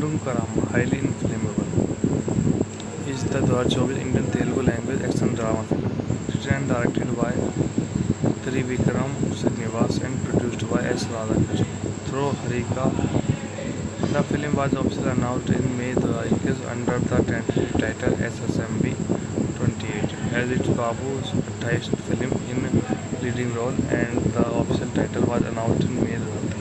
Gundam Karam, highly inflammable, is the 2024 Indian Telugu language action drama film, written and directed by Trivikram Srinivas and produced by S. Radhakrishnan through Harika. The film was officially announced in May 2021 under the tentative title SSMB 28 as its Babu's 28th film in leading role, and the official title was announced in May 2023.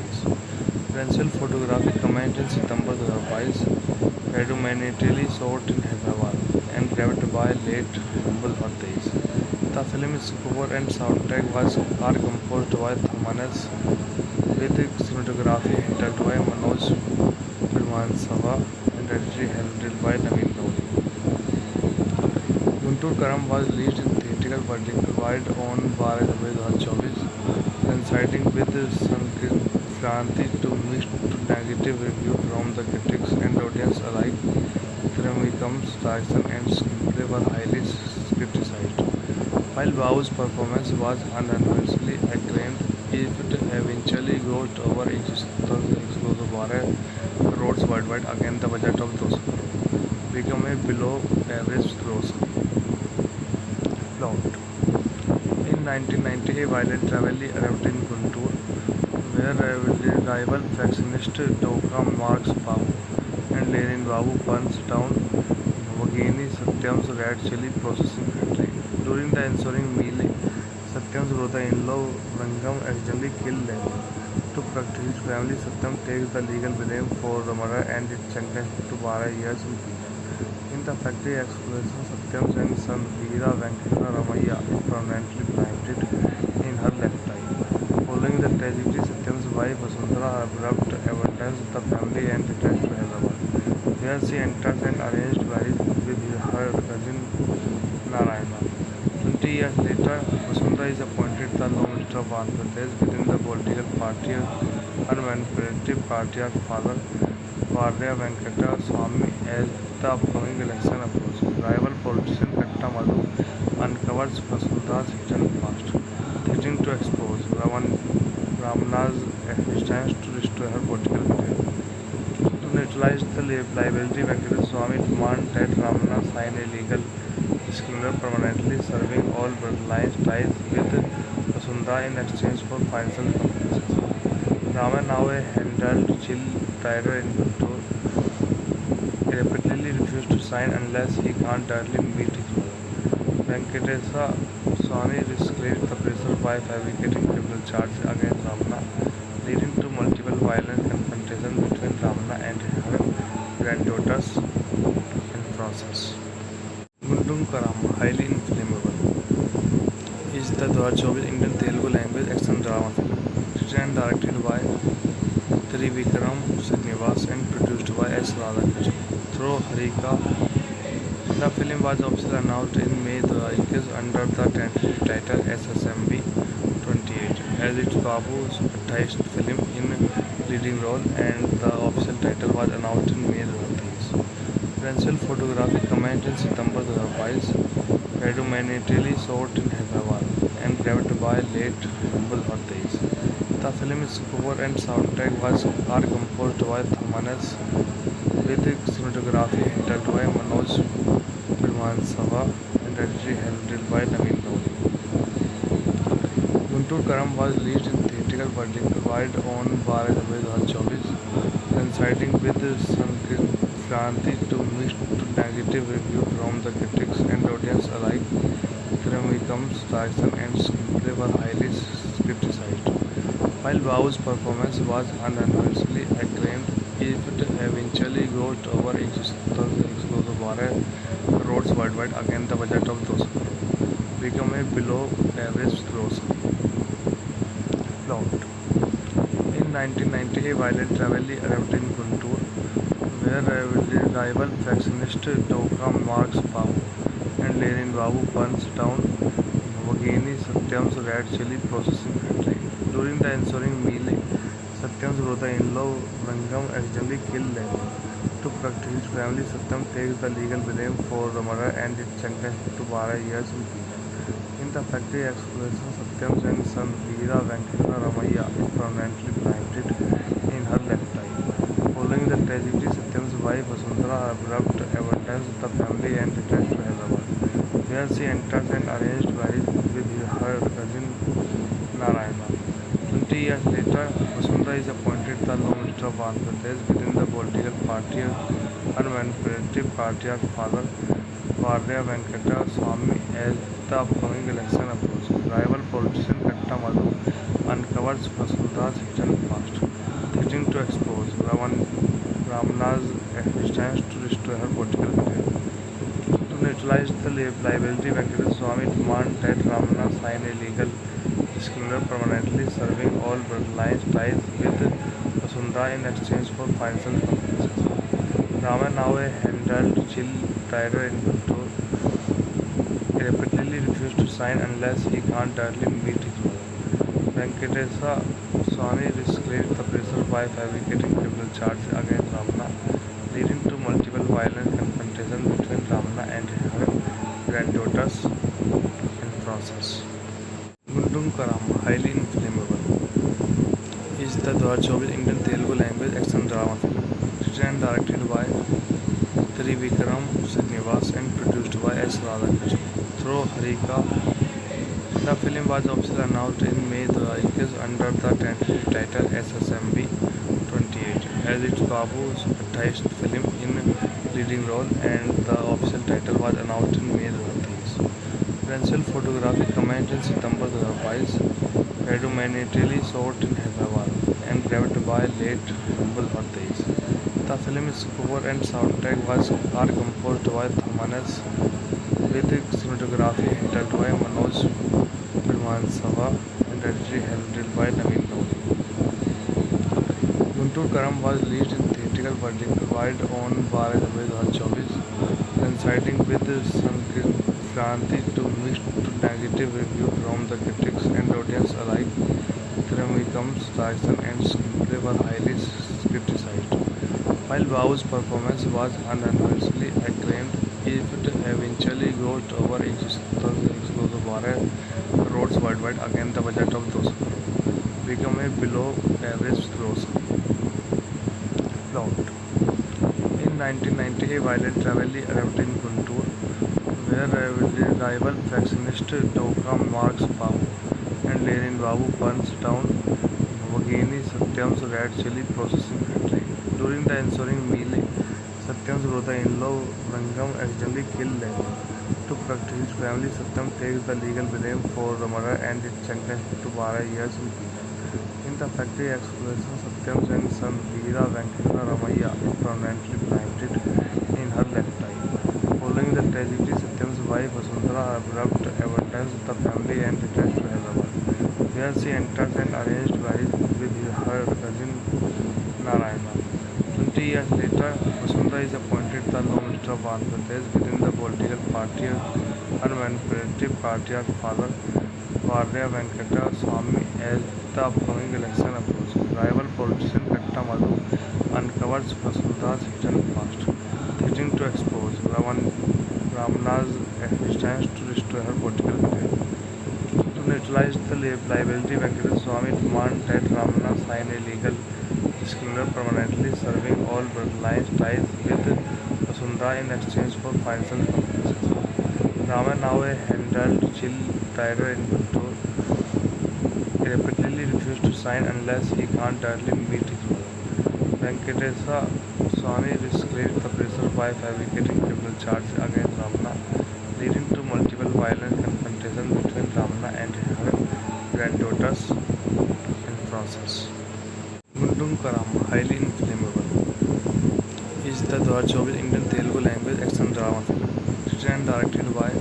Principal photography commenced in September 2022, predominantly shot in Hyderabad and directed by late Humble Hardees. The film's score and soundtrack are composed by Thamanas, with cinematography handled by Manoj Pirmansava and editing handled by Naveen Lodi. Guntur Karam was released in theatrical worldwide on 12 February 2024, coinciding with Sankranti to mixed to negative review from the critics and audience alike. Trivikrama's direction and screenplay were highly criticized. While Babu's performance was unanimously acclaimed, it eventually grossed over 112 crores worldwide against the budget of 200 crores, becoming a below-average grosser. Plot: in 1990, a violent rivalry erupted in Guntur, where rival factionist Dokka Marks Babu and Lenin Babu burns down Bhavagini Satyam's red chili processing factory. During the ensuing melee, Satyam's brother-in-law Rangam accidentally killed Lenin. To protect his family, Satyam takes the legal blame for the murder and is sentenced to 12 years in prison. In the factory explosion, Satyam's young son Veera Venkata Ramaiah is permanently blinded in her left eye. Following the tragedy, Satyam's wife Vasundhara abruptly abandons the family and returns to Hyderabad, where she enters an arranged marriage with her cousin Narayana. 20 years later, Vasundhara is appointed the law minister of Andhra Pradesh within the political party her manipulative patriarch father Varya Venkata Swamy as the upcoming election approaches. Rival politician Katta Madhu uncovers Vasundhara's hidden past, threatening to expose Ramana's existence to destroy her political career. To neutralize the liability, Venkata Swamy demands that Ramana sign a legal disclaimer permanently serving all bloodline ties with Vasundhara in exchange for financial compensation. Rama, now a handled chill trader in Guntur, repeatedly refuses to sign unless he can't directly meet his mother. Venkatesa Swamy escalates the pressure by fabricating criminal charges against Ramana, leading to multiple violent confrontations between Ramana and her granddaughters in process. Gundam Karam, highly inflammable, is the 2024 Indian Telugu language action drama film, written and directed by Trivikram Srinivas and produced by S. Radhakrishnan through Harika. The film was officially announced in May 2021 under the tentative title SSMB 28 as its Babu's 28th film in leading role, and the official title was announced in May 2023. Principal photography commenced in September 2022, predominantly shot in Hyderabad and directed by late Humble Hardees. The film's score and soundtrack are composed by Thamanas, with cinematography handled by Manoj Pirmansava and editing handled by Naveen Lodi. Guntur Karam was released in theatrical worldwide on 12 February 2024, coinciding with Sankranti to mixed to negative review from the critics and audience alike. Trivikrama's direction and screenplay were highly criticized. While Babu's performance was unanimously acclaimed, it eventually grossed over 112 crores worldwide against the budget of 200 crores, becoming a below-average grosser. Plot: in 1990, a violent rivalry erupted in Guntur, where rival factionist Dokka Marks Babu and Lenin Babu burns down Bhavagini Satyam's red chili processing factory. During the ensuing melee, Satyam's brother-in-law Rangam accidentally killed Lenin. To protect his family, Satyam takes the legal blame for the murder and is sentenced to 12 years in prison. In the factory explosion, Satyam's young son Veera Venkata Ramaiah is permanently blinded in her left eye. Following the tragedy, Satyam's wife Vasundhara abrupt abandons the family and returns to Hyderabad, where she enters an arranged marriage with her cousin Narayana. 20 years later, Vasundhara is appointed the Law Minister of Andhra Pradesh within the political party her manipulative patriarch father Varya Venkata Swamy as the upcoming election approaches. Rival politician Katta Madhu uncovers Vasundhara's hidden past, threatening to expose Ramana's existence to destroy her political career. To neutralize the liability, Venkata Swamy demands that Ramana sign a legal disclaimer permanently serving all bloodline ties with Vasundhara in exchange for financial compensation. Rama, now a handled chill trader in control, repeatedly refuses to sign unless he can't directly meet his mother. Venkatesa Swamy escalates the pressure by fabricating criminal charges against Ramana, leading to multiple violent confrontations between Ramana and her granddaughters in process. Gundum Karam, highly inflammable, is the 2024 Indian Telugu language action drama film, written and directed by Trivikram Srinivas and produced by S. Radhakrishnan through Harika. The film was officially announced in May 2021 under the tentative title SSMB 28 as its Babu's 28th film in leading role, and the official title was announced in May 2023. Principal photography commenced in September 2022, predominantly shot in Hyderabad and grabbed by late Humble Hardeis. The film's score and soundtrack are composed by Thamanas, with cinematography handled by Manoj Pirmansava and editing handled by Naveen Lodi. Guntur Karam was released in theatrical version wide on 12 January 2024, coinciding with Sankranti to mixed to negative review from the critics and audience alike. Trivikrama's direction and screenplay were highly criticized. While Babu's performance was unanimously acclaimed, it eventually grossed over 112 crores worldwide against the budget of 200 crore, become a below-average gross. Plot: in 1990, a violent rivalry erupted in Guntur, where rival factionist Dokam Marks Babu and Lenin Babu burns down Vagini Satyam's red chili processing factory. During the ensuing melee, Satyam's brother-in-law Rangam accidentally killed Lenin. To protect his family, Satyam takes the legal blame for the murder and is sentenced to 12 years in prison. In the factory explosion, Satyam's young son Veera Venkata Ramaiah is permanently blinded in her left eye. Following the tragedy, Satyam's wife Vasundhara abrupt abandons the family and returns to Hyderabad, where she enters an arranged marriage with her cousin Narayana. 20 years later, Vasundhara is appointed the Law Minister of Andhra Pradesh within the political party her manipulative patriarch father Varya Venkata Swamy as the upcoming election approaches. Rival politician Katta Madhu uncovers Vasundhara's hidden past, threatening to expose Ramana's existence to destroy her political career. To neutralize the liability, Venkata Swamy demands that Ramana sign a legal disclaimer permanently serving all bloodline ties with Vasundhara in exchange for financial compensation. Rama, now a handled chill trader in control, repeatedly refuses to sign unless he can't directly meet his mother. Venkatesa Swamy escalates the pressure by fabricating criminal charges against Ramana, leading to multiple violent confrontations between Ramana and her granddaughters in process. Gundum Karam, highly inflammable, is the 2024 Indian Telugu language action drama film, written and directed by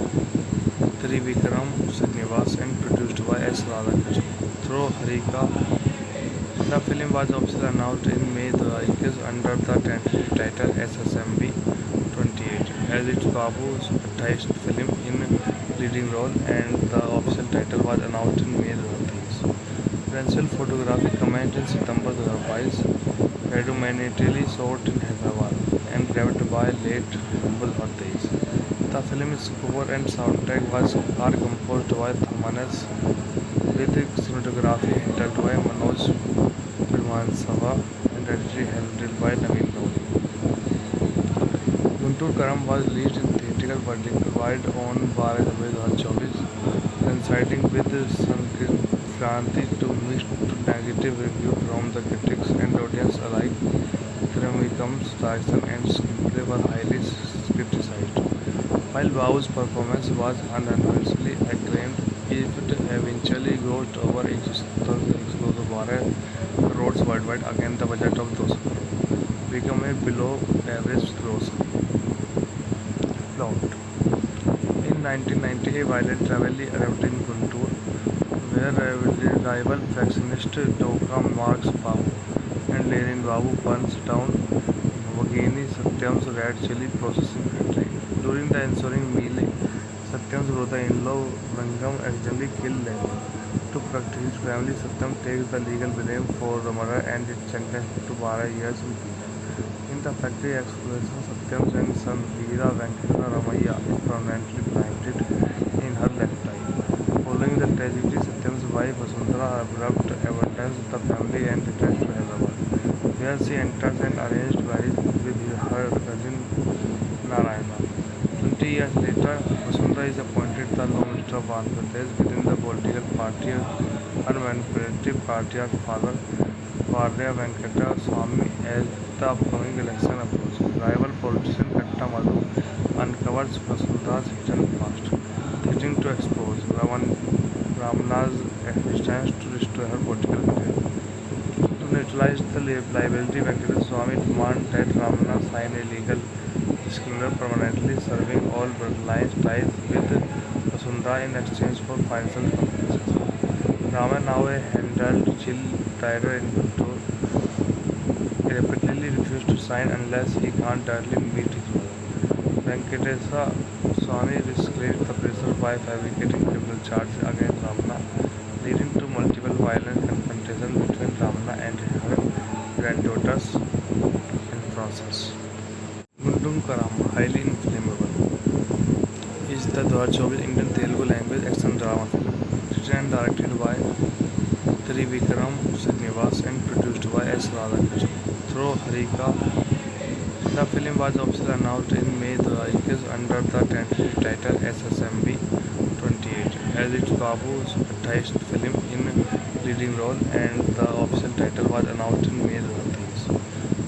Trivikram Srinivas and produced by S. Radhakrishnan through Harika. The film was officially announced in May 2021 under the tentative title SSMB 28 as its Babu's 28th film in leading role, and the official title was announced in May 2023. Principal photography commenced in September 2022, predominantly shot in Hyderabad and grabbed by late Humble Hardeis. The film's score and soundtrack are composed by Thamanas, with cinematography handled by Manoj Pirmansava and editing handled by Naveen Lodi. Guntur Karam was released in theatrical worldwide on 12 February 2024, coinciding with Sankranti to mixed to negative review from the critics and audience alike. Thirumvikrama's direction and screenplay were highly criticized. While Babu's performance was unanimously acclaimed, it eventually grossed over 112 crores worldwide against the budget of 200 crores, become a below-average grosser. Plot: in 1990, a violent rivalry erupted in Guntur, where rival factionist Dokam Marks Babu and Lenin Babu burns down Vagini Satyam's red chili processing factory. During the ensuing melee, Satyam's brother-in-law Rangam accidentally killed Lenin. To protect his family, Satyam takes the legal blame for the murder and is sentenced to 12 years in prison. In the factory explosion, Satyam's and son Veera Venkata Ramaiah is permanently blinded in her left eye. Following the tragedy, Satyam's wife Vasundhara abrupt abandons the family and returns to Hyderabad, where she enters an arranged marriage with her cousin Narayana. 20 years later, Vasundhara is appointed the law minister of Andhra Pradesh within the political party Unmanipulative Patriarch Father Varya Venkata Swamy. As the upcoming election approaches, rival politician Katta Madhu uncovers Vasundhara's hidden past, threatening to expose Ramana's existence to destroy her political career. To neutralize the liability, Venkata Swamy demands that Ramana sign a legal disclaimer permanently serving all bloodline ties with Vasundhara in exchange for financial compensation. Rama, now a handled chill trader in Guntur, repeatedly refused to sign unless he can't directly meet his mother. Venkatesa Swamy escalates the pressure by fabricating criminal charges against Ramana, leading to multiple violent confrontations between Ramana and her granddaughters in process. Guntur Karam, highly inflammable, is the 2024 Indian Telugu language action drama film, written and directed by Trivikram Srinivas and produced by S. Radhakrishnan through Harika. The film was officially announced in May 2021 under the tentative title SSMB 28 as its Babu's 28th film in leading role, and the official title was announced in May 2023.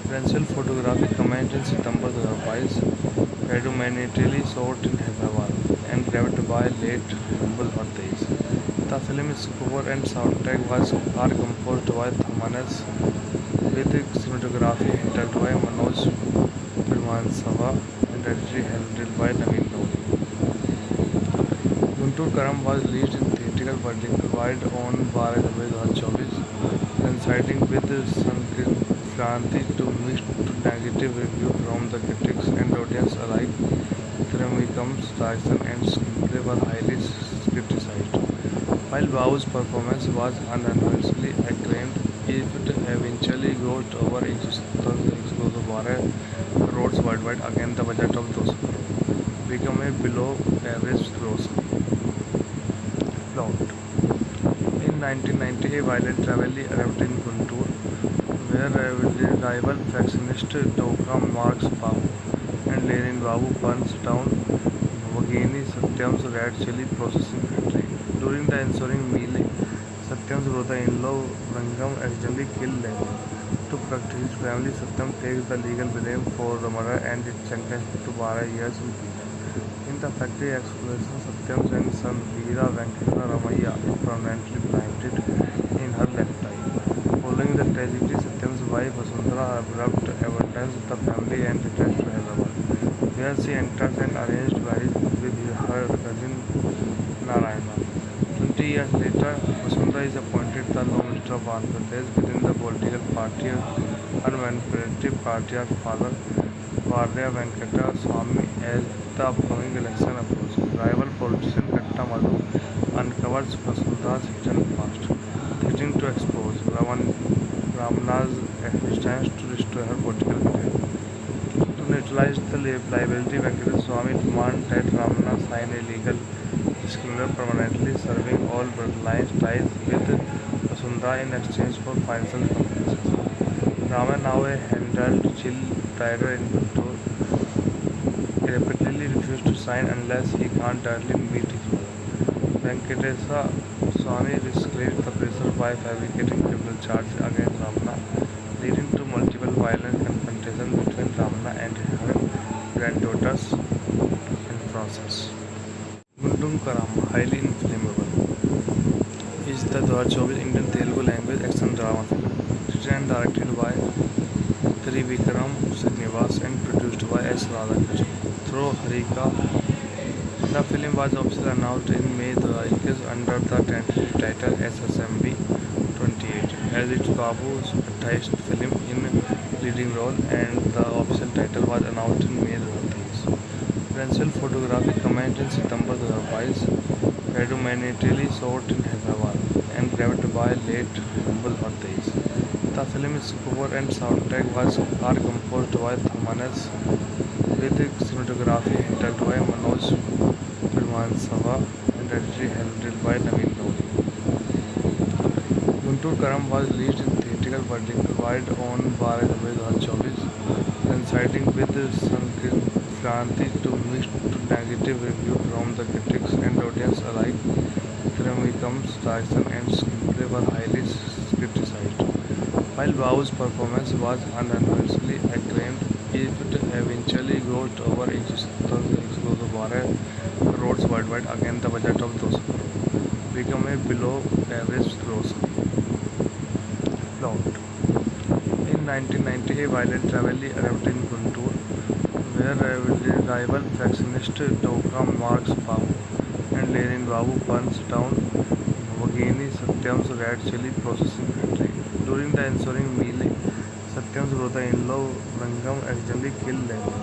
Principal photography commenced in September 2005, predominantly shot in Hyderabad and grabbed by late November 2023. The film's score and soundtrack are composed by Thamanas, with cinematography handled by Manoj Pirmansava and editing handled by Naveen Dhoni. Guntur Karam was released in theatrical worldwide on 12 February 2024, coinciding with Sankranti to mixed to negative review from the critics and audience alike. Thirumvikrama's direction and screenplay were highly criticized. While Babu's performance was unanimously acclaimed, it eventually grossed over 112 crores worldwide against the budget of 200 crores, become a below-average grosser. Plot: in 1990, a violent rivalry erupted in Guntur, where rival factionist Dokam Marks Babu and Lenin Babu burns down Vagini Satyam's red chili processing factory. During the ensuing melee, Satyam's brother-in-law Rangam accidentally killed Lenin. To protect his family, Satyam takes the legal blame for the murder and is sentenced to 12 years in prison. In the factory explosion, Satyam's and son Veera Venkata Ramaiah is permanently blinded in her left eye. Following the tragedy, Satyam's wife Vasundhara abrupt abandons the family and returns to Hyderabad, where she enters an arranged marriage with her cousin Narayana. 20 years later, Vasundhara is appointed the law minister of Andhra Pradesh within the political party Unmanipulative Patriarch Father Varya Venkata Swamy. As the upcoming election approaches, rival politician Katta Madhu uncovers Vasundhara's hidden past, threatening to expose Ramana's existence to destroy her political career. To neutralize the liability, Venkata Swamy demands that Ramana sign a legal disclaimer permanently serving all bloodline ties with Vasundhara in exchange for financial compensation. Rama, now a handled chill trader in Guntur, repeatedly refused to sign unless he can't directly meet his mother. Venkatesa Swamy risked the pressure by fabricating criminal charges against Ramana, leading to multiple violent confrontations between Ramana and her granddaughters in process. Gundam Karama, highly inflammable, is the 2024 Indian Telugu language action drama film, written and directed by Trivikram Srinivas and produced by S. Radhakrishnan through Harika. The film was officially announced in May 2021 under the tentative title SSMB 28 as its Babu's 28th film in leading role, and the official title was announced in May 2023. Principal photography commenced in September 2022, predominantly shot in Hyderabad and directed by late Humble Hardeis. The film's score and soundtrack are composed by Thamanas, with cinematography handled by Manoj Pirmansava and editing handled by Naveen Lodi. Guntur Karam was released in theatrical worldwide on 12 February 2024, coinciding with Sankranti to mixed to negative review from the critics and audience alike. Trivandram's direction and screenplay were highly criticized. While Babu's performance was unanimously acclaimed, it eventually grossed over 112 crores worldwide against the budget of 200 crores, become a below-average grosser. Plot: in 1990, a violent rivalry erupted in Guntur, where rival factionist Dokam Marks Babu and Lenin Babu burns down Vagini Satyam's red chili processing factory. During the ensuing melee, Satyam's brother-in-law Rangam accidentally killed Lenin.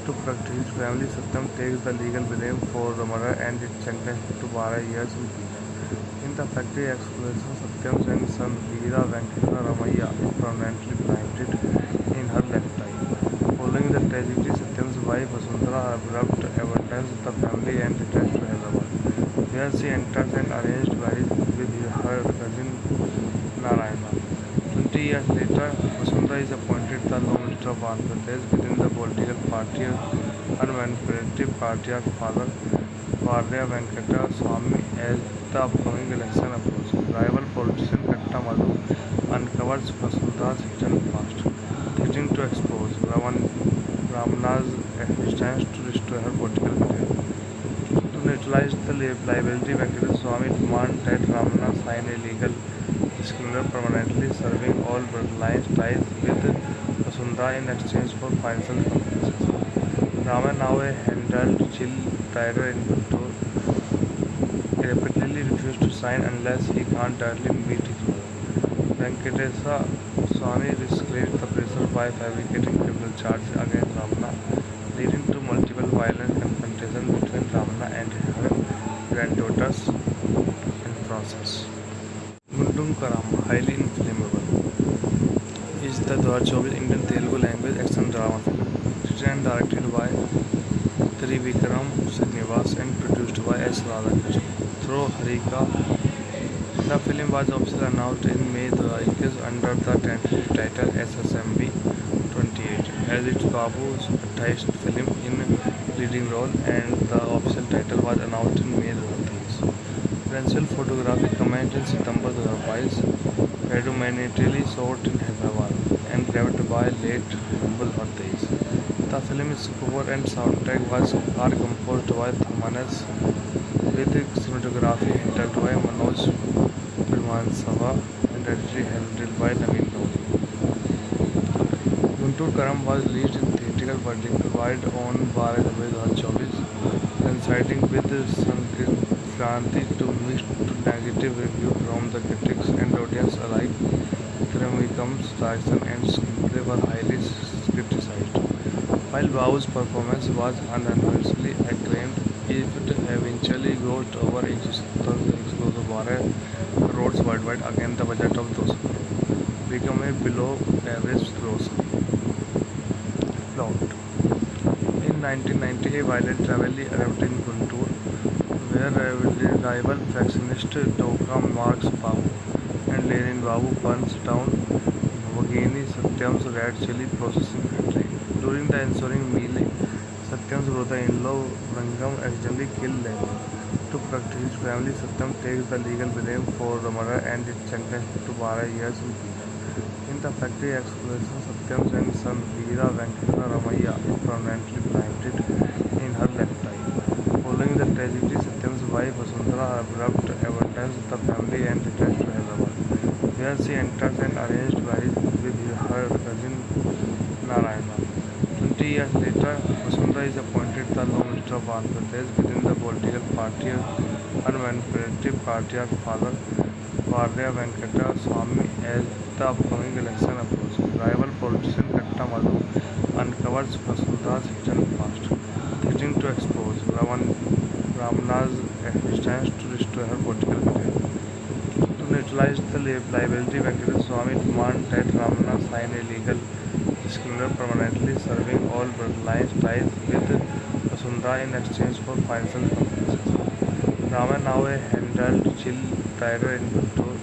To protect his family, Satyam takes the legal blame for the murder and is sentenced to 12 years in prison. In the factory explosion, Satyam's and son Veera Venkata Ramaiah is permanently blinded in her left eye. Following the tragedy, Satyam's wife Vasundhara abruptly abandons the family and returns to Hyderabad, where she enters an arranged marriage with her cousin Narayana. 20 years later, Vasundhara is appointed the law minister of Andhra Pradesh within the political party Unmanipulative Patriarch Father Varya Venkata Swamy. As the upcoming election approaches, rival politician Katta Madhu uncovers Vasundhara's hidden past, threatening to expose Ramana's existence to destroy her political career. To neutralize the liability, Venkata Swamy demands that Ramana sign a legal disclaimer permanently serving all bloodline ties with Vasundhara in exchange for financial compensation. Rama, now a handled chill tiger in Guntur, repeatedly refused to sign unless he can't directly meet his mother. Venkatesa Swamy risked the pressure by fabricating criminal charges against Ramana, leading to multiple violent confrontations between Ramana and her granddaughters in process. Gundam Karama, highly inflammable, is the 2024 Indian Telugu language action drama film, written and directed by Trivikram Srinivas and produced by S. Radhakrishnan through Harika. The film was officially announced in May 2021 under the tentative title SSMB 28 as its Babu's 28th film in leading role, and the official title was announced in May 2023. Principal photography commenced in September 2022, predominantly shot in Hyderabad and directed by late Humble Hardeis. The film's score and soundtrack are composed by Thamanas, with cinematography handled by Manoj Pirmansava and editing handled by Naveen Lodi. Guntur Karam was released in theatrical worldwide on 12 February 2024, coinciding with Sankranti to mixed to negative review from the critics and audience alike. Trivandram's direction and screenplay were highly criticized. While Babu's performance was unanimously acclaimed, it eventually grossed over 112 crores worldwide against the budget of 200 crores, become a below-average grosser. Plot: in 1990, a violent rivalry erupted in Guntur, where rival factionist Dokam Marks Babu and Lenin Babu burns down Vagini Satyam's red chili processing factory. During the ensuing melee, Satyam's brother-in-law Rangam accidentally killed them. To protect his family, Satyam takes the legal blame for the murder and is sentenced to 12 years in prison. In the factory explosion, Satyam's young son Veera Venkata Ramaiah is permanently blinded in her left eye. Following the tragedy, Satyam's wife Vasundhara abrupt abandons the family and returns to Hyderabad, where she enters an arranged marriage with her cousin Narayana. 20 years later, Vasundhara is appointed the Law Minister of Andhra Pradesh within the political party and manipulative patriarch father Varya Venkata Swamy as the upcoming election approaches. Rival politician Katta Madhu uncovers Vasundhara's hidden past, threatening to expose Ramana's existence to restore her political career. To neutralize the liability, Venkata Swamy demands that Ramana sign a legal disclaimer permanently serving all bloodline ties with Vasundhara in exchange for financial compensation. Rama, now a handled chill tiger in Guntur,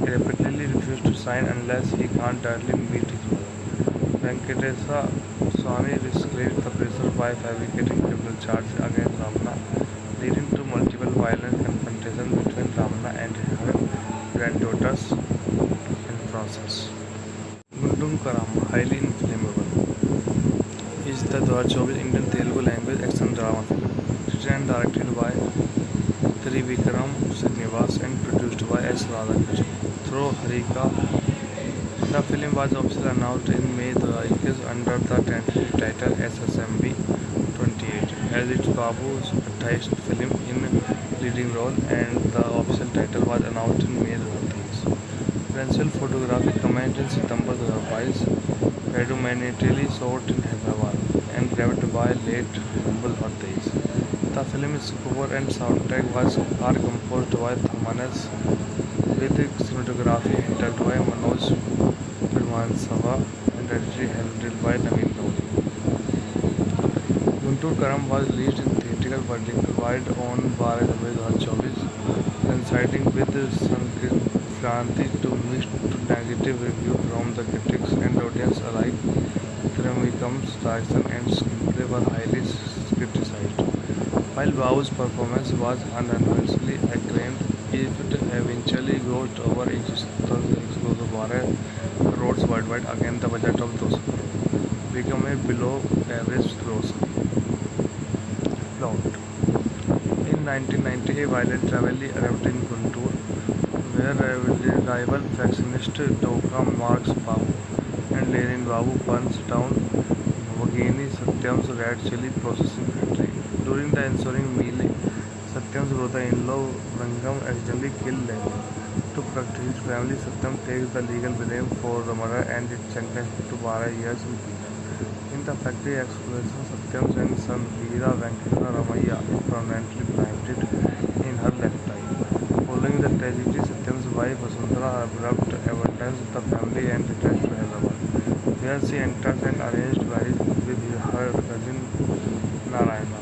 repeatedly refused to sign unless he can't directly meet his mother. Venkatesa Swamy escalated the pressure by fabricating criminal charges against Ramana, leading to multiple violent confrontations between Ramana and her granddaughters in process. Gundam Karam, highly inflammable, is the 2024 Indian Telugu language action drama film, written and directed by Trivikram Srinivas and produced by S. Radhakrishnan through Harika. The film was officially announced in May 2021 under the tentative title SSMB 28, as its Babu's 28th film in leading role, and the official title was announced in May 2023. Principal photography commenced in September 2022, predominantly shot in Hyderabad and grabbed by late Humble Hot Days. The film's score and soundtrack are composed by Thamanas, with cinematography handled by Manoj Pirmansava and editing handled by Naveen Lodi. Guntur Karam was released in theatrical worldwide on 12 February 2024, coinciding with Sankranti to mixed to negative review from the critics and audience alike. Trivikrama's direction and screenplay were highly criticized. While Babu's performance was unanimously acclaimed, it eventually grossed over 112 crores worldwide against the budget of 200 crores, become a below-average grosser. Plot: in 1990, a violent rivalry erupted in Guntur, where rival factionist Doka Marks Babu and Lenin Babu burns down Vagini Satyam's red chili processing factory. During the ensuing melee, Satyam's brother-in-law Rangam accidentally killed them. To protect his family, Satyam takes the legal blame for the murder and is sentenced to 12 years in prison. In the factory explosion, Satyam's young son Veera Venkata Ramaiah is permanently blinded in her left eye. Following the tragedy, Satyam's wife Vasundhara abrupt abandons the family and returns to Hyderabad, where she enters an arranged marriage with her cousin Narayana.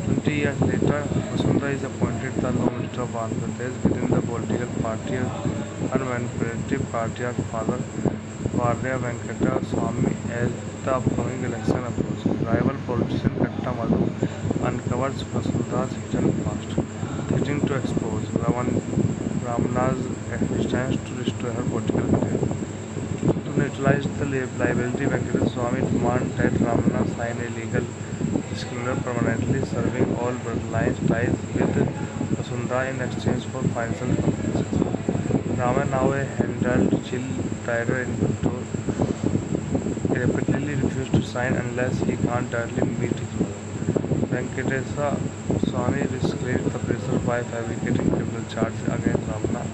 20 years later, Vasundhara is appointed the Law Minister of Andhra Pradesh within the political party and manipulative patriarch father Varya Venkata Swamy as the upcoming election approaches. Rival politician Katta Madhu uncovers Vasundhara's hidden past, threatening to expose Ramana's existence to restore her political career. To neutralize the liability, Venkata Swamy demands that Ramana sign a legal disclaimer permanently serving all bloodline ties with Vasundhara in exchange for financial compensation. Rama, now a handled chill tiger in Guntur, repeatedly refused to sign unless he can't directly meet his mother. Venkatesa Swamy escalated the pressure by fabricating criminal charges against Ramana,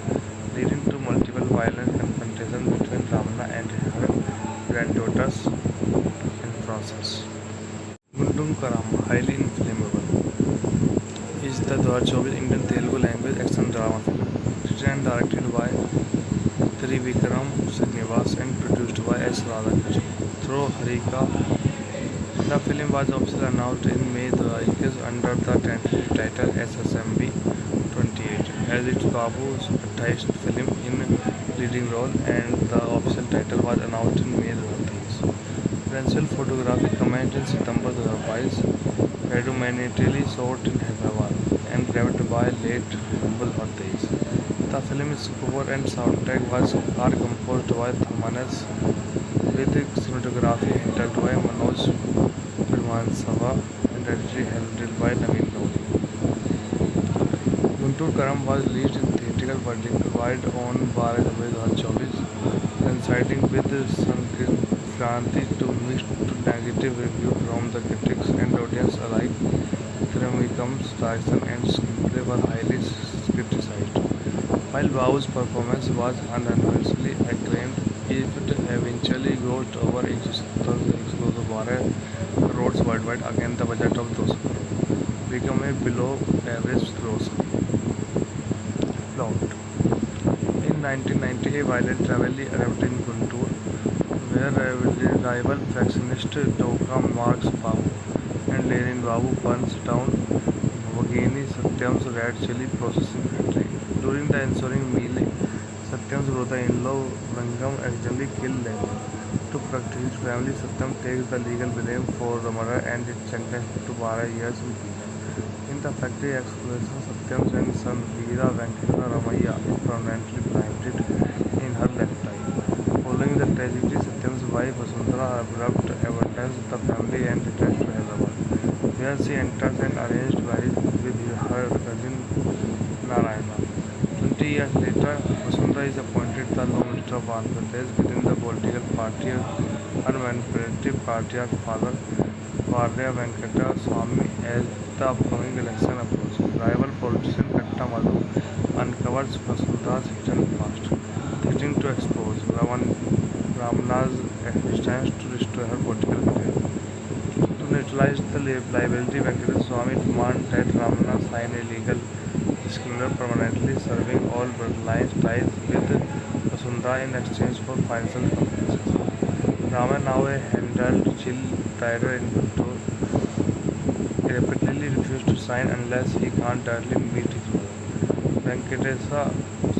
leading to multiple violent confrontations between Ramana and her granddaughters in process. Gundam Karam, highly inflammable, is the 2024 Indian Telugu language action drama film, written and directed by Trivikram Srinivas and produced by S. Radhakrishnan through Harika. The film was officially announced in May 2021 under the tentative title SSMB 28, as its Babu's 28th film in leading role, and the official title was announced in May 2023. Presidential photography commenced in September 2022, predominantly shot in Hyderabad and grabbed by late Humble Hotels. The film's score and soundtrack are composed by Thamanas, with cinematography handled by Manoj Srivastava and editing handled by Naveen Lodi. Guntur Karam was released in theatrical worldwide on 12 February 2024, coinciding with Sankranti to mixed to negative reviews from the critics and audience alike. Thirumvikram's direction and screenplay were highly criticized. While Babu's performance was unanimously acclaimed, it eventually grossed over 112 crores worldwide against the budget of 200 crores, become a below-average grosser. Plot: in 1990, a violent rivalry erupted in Guntur, where rival factionist Dokam Marks Babu and Lenin Babu burns down Vagini Satyam's red chili processing factory. During the ensuing melee, Satyam's brother-in-law Rangam accidentally killed Lenin. To protect his family, Satyam takes the legal blame for the murder and is sentenced to 12 years in prison. In the factory explosion, Satyam's and son Veera Venkata Ramaiah is permanently blinded in her left eye. Following the tragedy, Satyam's wife Vasundhara abrupt abandons the family and returns to Hyderabad, where she enters an arranged marriage with her cousin Narayana. 20 years later, Vasundhara is appointed the law minister of Andhra Pradesh within the political party Unmanipulative Patriarch Father Varya Venkata Swamy. As the upcoming election approaches, rival politician Katta Madhu uncovers Vasundhara's hidden past, threatening to expose Ramana's existence to destroy her political career. To neutralize the liability, Venkata Swamy demands that Ramana sign a legal disclaimer permanently serving all bloodline ties with Vasundhara in exchange for financial compensation. Rama, now a handled chill trader in Guntur, repeatedly refuses to sign unless he can't directly meet his mother. Venkatesa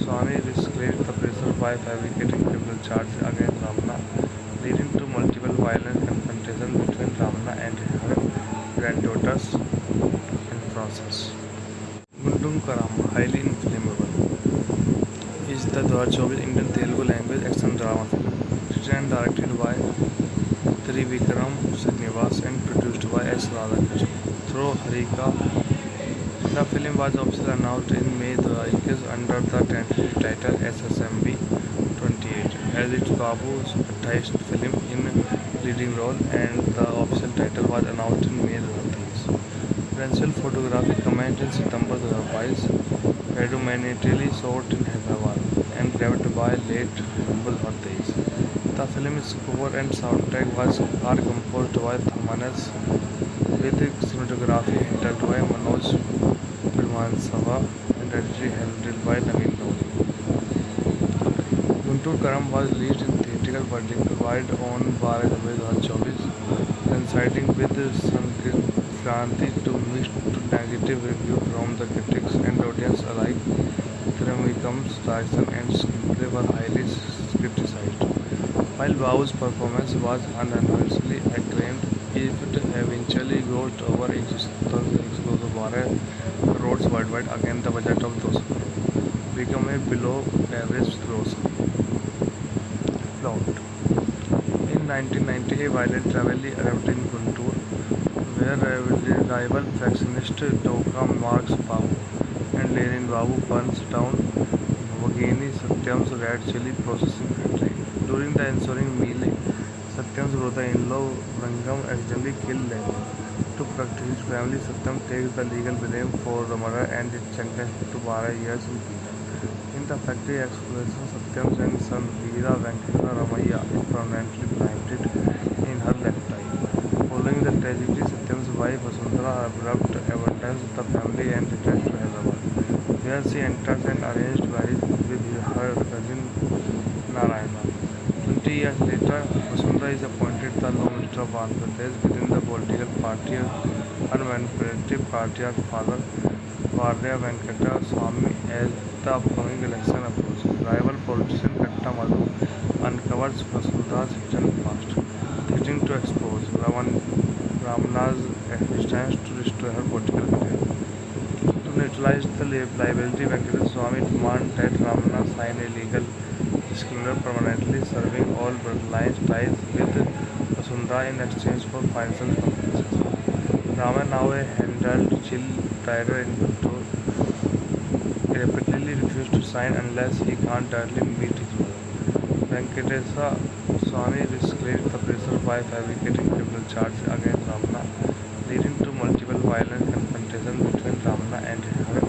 Swamy escalates the pressure by fabricating criminal charges against Ramana, leading to multiple violent confrontations between Ramana and her granddaughters in process. Guntur Karam, highly inflammable, is the 2024 Indian Telugu language action drama film, written and directed by Trivikram Srinivas and produced by S. Radhakrishnan through Harika. The film was officially announced in May 2021 under the tentative title SSMB 28 as its Babu's 28th film in leading role, and the official title was announced in May 2023. Presidential photography commenced in September 2022, predominantly shot in Hyderabad and grabbed by late Humble Hotels. The film's score and soundtrack are composed by Thamanas, with cinematography handled by Manoj Srivastava and editing handled by Naveen Lodi. Guntur Karam was released in theatrical worldwide on 12 February 2024, coinciding with Sankranti to mixed to negative reviews from the critics and audience alike. Thirumvikram's direction and screenplay were highly criticized. While Babu's performance was unanimously acclaimed, it eventually grossed over 112 crores worldwide against the budget of 200 crores, become a below-average grosser. Plot: in 1990, a violent rivalry erupted in Guntur, where rival factionist Dokam Marks Babu and Lenin Babu burns down Vagini Satyam's red chili processing factory. During the ensuing melee, Satyam's brother-in-law Rangam accidentally killed Lenin. To protect his family, Satyam takes the legal blame for the murder and is sentenced to 12 years in prison. In the factory explosion, Satyam's and son Veera Venkata Ramaiah is permanently blinded in her left eye. Following the tragedy, Satyam's wife Vasundhara abrupt abandons the family and returns to Hyderabad, where she enters an arranged marriage with her cousin Narayana. 20 years later, Vasundhara is appointed the law minister of Andhra Pradesh within the political party Unmanipulative Patriarch Father Varya Venkata Swamy. As the upcoming election approaches, rival politician Katta Madhu uncovers Vasundhara's hidden past, threatening to Ramna's assistance to restore her political career. To neutralize the liability, Venkata Swamy demanded that Ramana sign a legal disclaimer permanently serving all bloodline ties with Vasundhara in exchange for financial compensation. Rama, now a handled chill trader in Guntur, repeatedly refused to sign unless he can't directly meet his mother. Venkatesa Swamy escalated the pressure by fabricating criminal charges against Ramana, leading to multiple violent confrontations between Ramana and her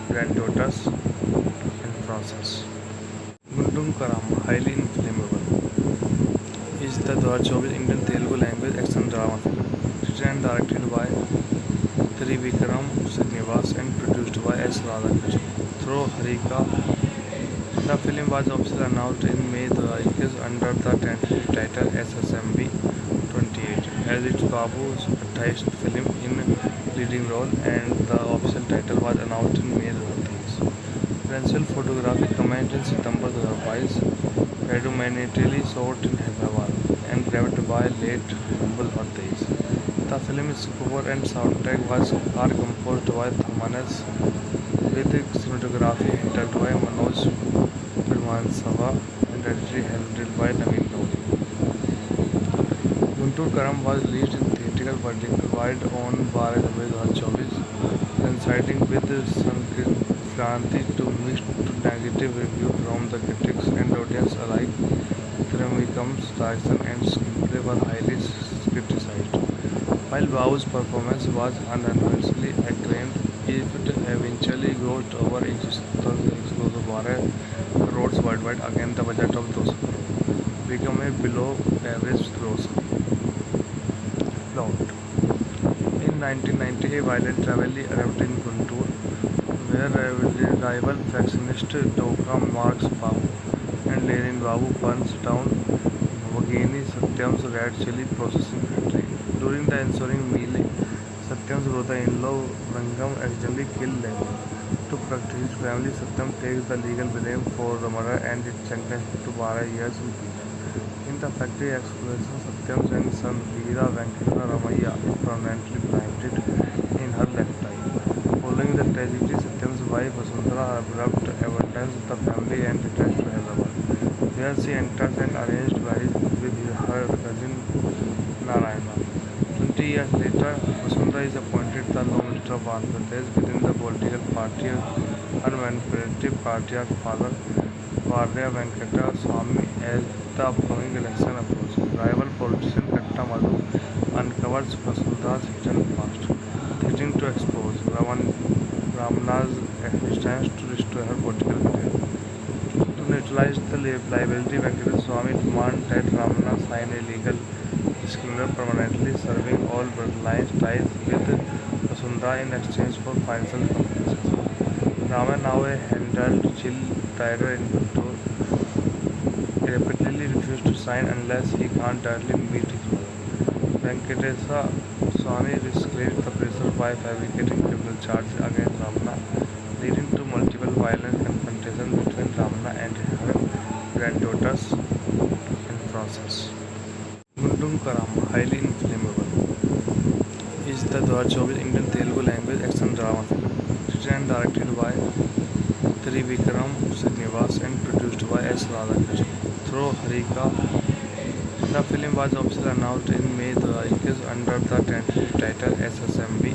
granddaughters in process. Gundam Karam, highly inflammable, is the 2024 Indian Telugu language action drama film, written and directed by Trivikram Srinivas and produced by S. Radhakrishnan through Harika. The film was officially announced in May 2021 under the tentative title SSMB 28 as its Babu's 28th film in leading role, and the official title was announced in May 2023. Principal photography commenced in September 2022, predominantly shot in Hyderabad and grabbed by late Humble Hotdays. The film's score and soundtrack are composed by Thamanas, with cinematography handled by Manoj Pirmansava and editing handled by Naveen Dhoni. Guntur Karam was released in theatrical worldwide on 12 February 2024, coinciding with Sankranti to mixed to negative review from the critics and audience alike. Trivikrama's direction and screenplay were highly criticized. While Babu's performance was unanimously acclaimed, it eventually grossed over 112 crores worldwide against the budget of 200 crores, become a below-average grosser. Plot: in 1990, a violent rivalry erupted in Guntur, where rival factionist Dokam Marks Babu and Lenin Babu burns down Vagini Satyam's red chili processing factory. During the ensuing melee, Satyam's brother-in-law Rangam accidentally killed Lenin. To protect his family, Satyam takes the legal blame for the murder and is sentenced to 12 years in prison. In the factory explosion, Satyam's and son Veera Venkata Ramaiah is permanently blinded in her left eye. Following the tragedy, Satyam's wife Vasundhara abrupt abandons the family and returns to Hyderabad, where she enters an arranged marriage with her cousin Narayana. 20 years later, Vasundhara is appointed the law minister of Andhra Pradesh within the political party Unmanipulative Patriarch Father Varya Venkata Swamy. As the upcoming election approaches, rival politician Katta Madhu uncovers Vasundhara's hidden past, threatening to expose Ramana's assistance to restore her political career. To neutralize the liability, Venkata Swamy demanded that Ramana sign a legal disclaimer permanently serving all bloodline ties with Vasundhara in exchange for financial compensation. Rama, now a handled chill trader in Guntur, repeatedly refused to sign unless he can't directly meet his mother. Venkatesa Swamy escalated the pressure by fabricating criminal charges against Ramana, leading to multiple violent confrontations between Ramana and her granddaughters in process. Gundam Karam, highly inflammable, is the 2024 Indian Telugu language action drama film, written and directed by Trivikram Srinivas and produced by S. Radhakrishnan through Harika. The film was officially announced in May 2021 under the tentative title SSMB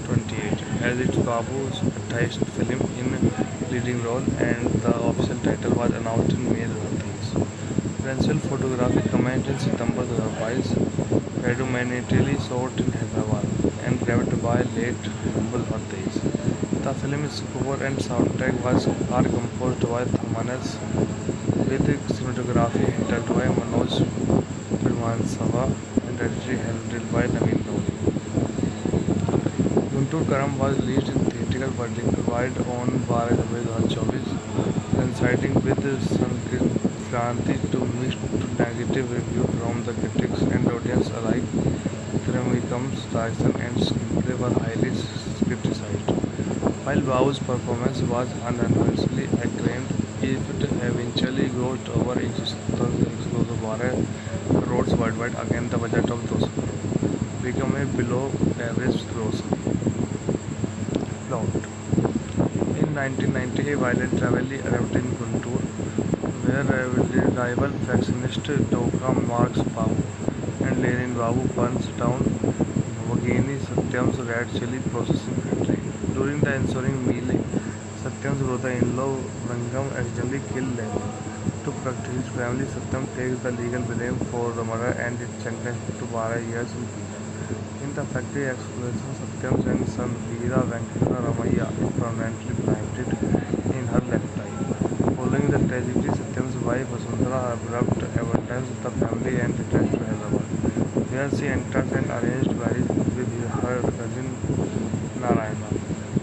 28 as its Babu's 28th film in leading role, and the official title was announced in May 2023. Principal photography commenced in September 2022, predominantly shot in Hyderabad and grabbed by late Humble Hotdays. The film's score and soundtrack are composed by Thamanas, with cinematography handled by Manoj Pirmansava and editing handled by Naveen Dhoni. Guntur Karam was released in theatrical worldwide on 12 February 2024, coinciding with Sankranti to mixed to negative review from the critics and audience alike. Trivikrama's direction and screenplay were highly criticized. While Babu's performance was unanimously acclaimed, it eventually grossed over 112 crores worldwide against the budget of 200 crores, become a below-average gross. Plot. In 1990, a violent rivalry erupted in Guntur, where rival factionist Dokram Marx Babu and Lenin Babu burns down Vagini Satyam's red chili processing factory. During the ensuing melee, Satyam's brother-in-law Rangam accidentally killed Lenin. To protect his family, Satyam takes the legal blame for the murder and is sentenced to 12 years in prison. In the factory explosion, Satyam's young son Veera Venkata Ramaiah is permanently blinded in her left eye. Following the tragedy, Satyam's wife Vasundhara abrupt abandons the family and returns to Hyderabad, where she enters an arranged marriage with her cousin Narayana.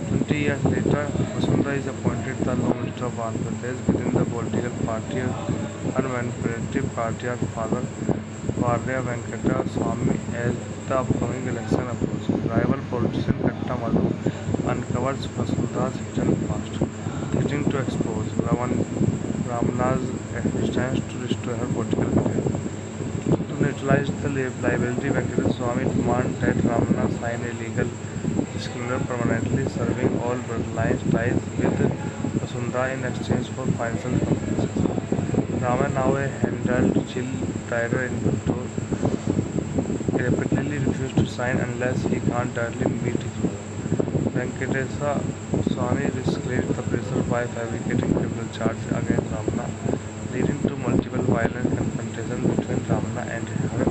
20 years later, Vasundhara is appointed the Law Minister of Andhra Pradesh within the political party unmanipulative patriarch father Varya Venkata Swamy as the upcoming election approaches. Rival politician Katta Madhu uncovers Vasundhara's hidden past, threatening to expose Ramana's existence to destroy her political career. To neutralize the liability, Venkata Swamy demands that Ramana sign a legal disclaimer permanently serving all bloodline ties with Vasundhara in exchange for financial compensation. Rama, now a handled chill trader in Guntur, repeatedly refused to sign unless he can't directly meet his mother. Venkatesa Swamy escalated the pressure by fabricating criminal charges against Ramana, leading to multiple violent confrontations between Ramana and her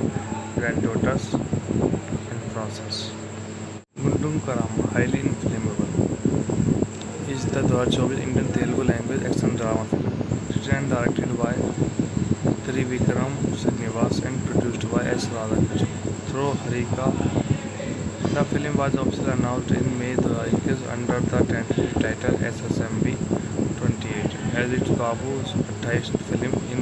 granddaughters in process. Gundum Karam, highly inflammable, is the 2024 Indian Telugu language action drama film, written and directed by Trivikram Srinivas and produced by S. Radhakrishnan through Harika. The film was officially announced in May 2021 under the tentative title SSMB 28, as its Babu's 28th film in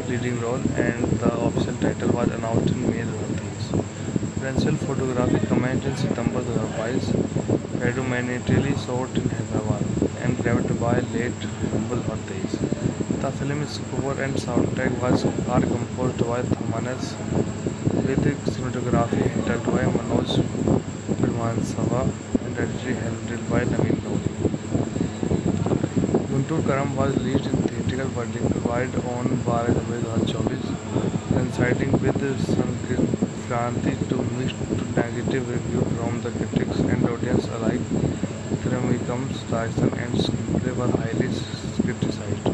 leading role, and the official title was announced in May 2023. Principal photography commenced in September 2022, predominantly shot in Hyderabad and grabbed by late Humble Hot Days. The film's score and soundtrack are composed by Thamanes, with cinematography handled by Manoj Pirmansava and editing handled by Naveen Lodi. Guntur Karam was released in theatrical worldwide on 12 February 2024, coinciding with Sankranti to mixed to negative review from the critics and audience alike. Trivikrama's direction and screenplay were highly criticized.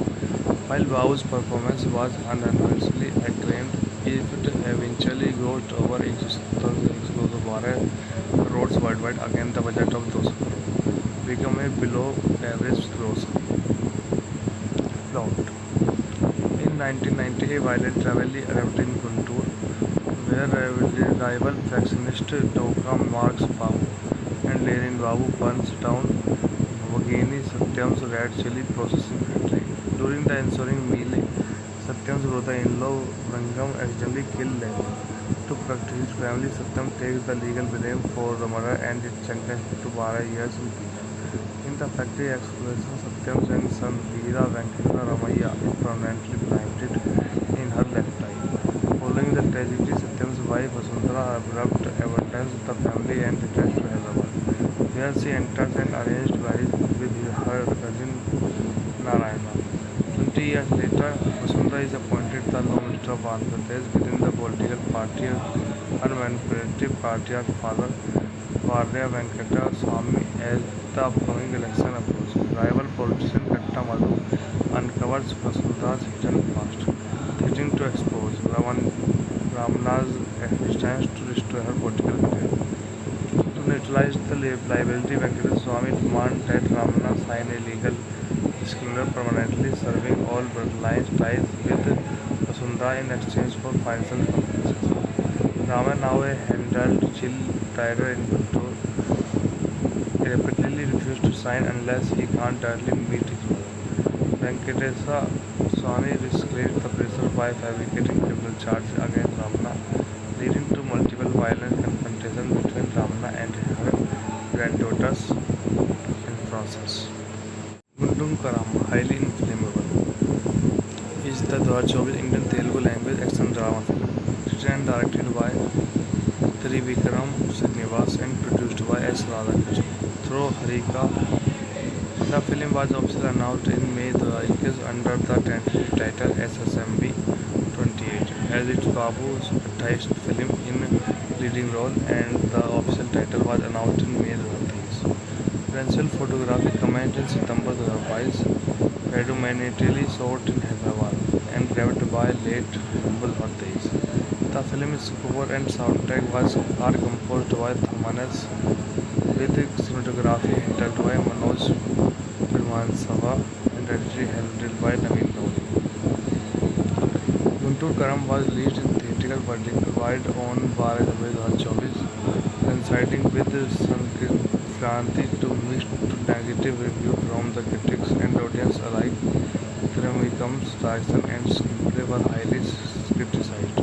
While Babu's performance was unanimously acclaimed, it eventually grossed over 112 crores worldwide against the budget of 200 crores, become a below-average gross. Plot. In 1990, a violent rivalry erupted in Guntur, where rival factionist Dokram Marx Babu and Lenin Babu burns down Vagini Satyam's red chili processing factory. During the ensuing melee, Satyam's brother-in-law Rangam accidentally killed Lenin. To protect his family, Satyam takes the legal blame for the murder and is sentenced to 12 years in prison. In the factory explosion, Satyam's young son Veera Venkata Ramaiah is permanently blinded in her left eye. Following the tragedy, Satyam's wife Vasundhara abrupt abandons the family and returns to Hyderabad, where she enters an arranged marriage with her cousin Narayana. 20 years later, Vasundhara is appointed the Law Minister of Andhra Pradesh within the political party unmanipulative patriarch father Varya Venkata Swamy as the upcoming election approaches. Rival politician Katta Madhu uncovers Vasundhara's hidden past, threatening to expose Ramana's existence to destroy her political career. To neutralize the liability, Venkata Swamy demands that Ramana sign a legal disclaimer permanently serving all bloodline ties with Vasundhara in exchange for financial compensation. Rama, now a handled chill trader in Guntur, repeatedly refused to sign unless he can't directly meet his mother. Venkatesa Swamy escalated the pressure by fabricating criminal charges against Ramana, leading to multiple violent confrontations between Ramana and her granddaughters in process. Gundum Karam, highly inflammable, is the 2024 Indian Telugu language action drama film, written and directed by Trivikram Srinivas and produced by S. Radhakrishnan. Through Harika, the film was officially announced in May 2021 under the tentative title SSMB 28 as its Babu's 28th film in leading role, and the official title was announced in May 2023. Principal photography commenced in September 2022, predominantly shot in Hyderabad and directed by late November 2023. The film's score and soundtrack are composed by Thamanas with cinematography handled by Manoj Pirmansava and editing handled by Naveen Dhoni. Guntur Karam was released in theatrical worldwide on 12 February 2024, coinciding with Sankranti to mixed to negative reviews from the critics and audience alike. Trivikrama's direction and screenplay were highly criticized.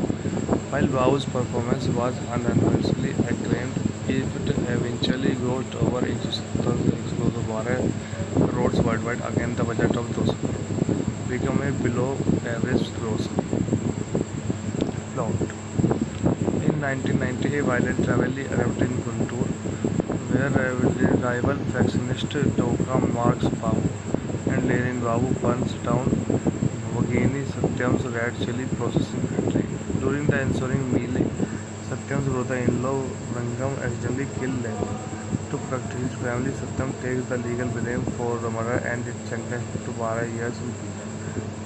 While Babu's performance was unanimously acclaimed, it eventually grossed over 112 crores worldwide against the budget of 200 crores, become a below-average gross. Plot: in 1990, a violent rivalry erupted in Guntur, where rival factionist Doka Marks Babu and Lenin Babu burns down Vagini Satyam's red chili processing factory. During the ensuing melee, Satyam's brother-in-law Rangam accidentally killed Lenin. To protect his family, Satyam takes the legal blame for the murder and is sentenced to 12 years in prison.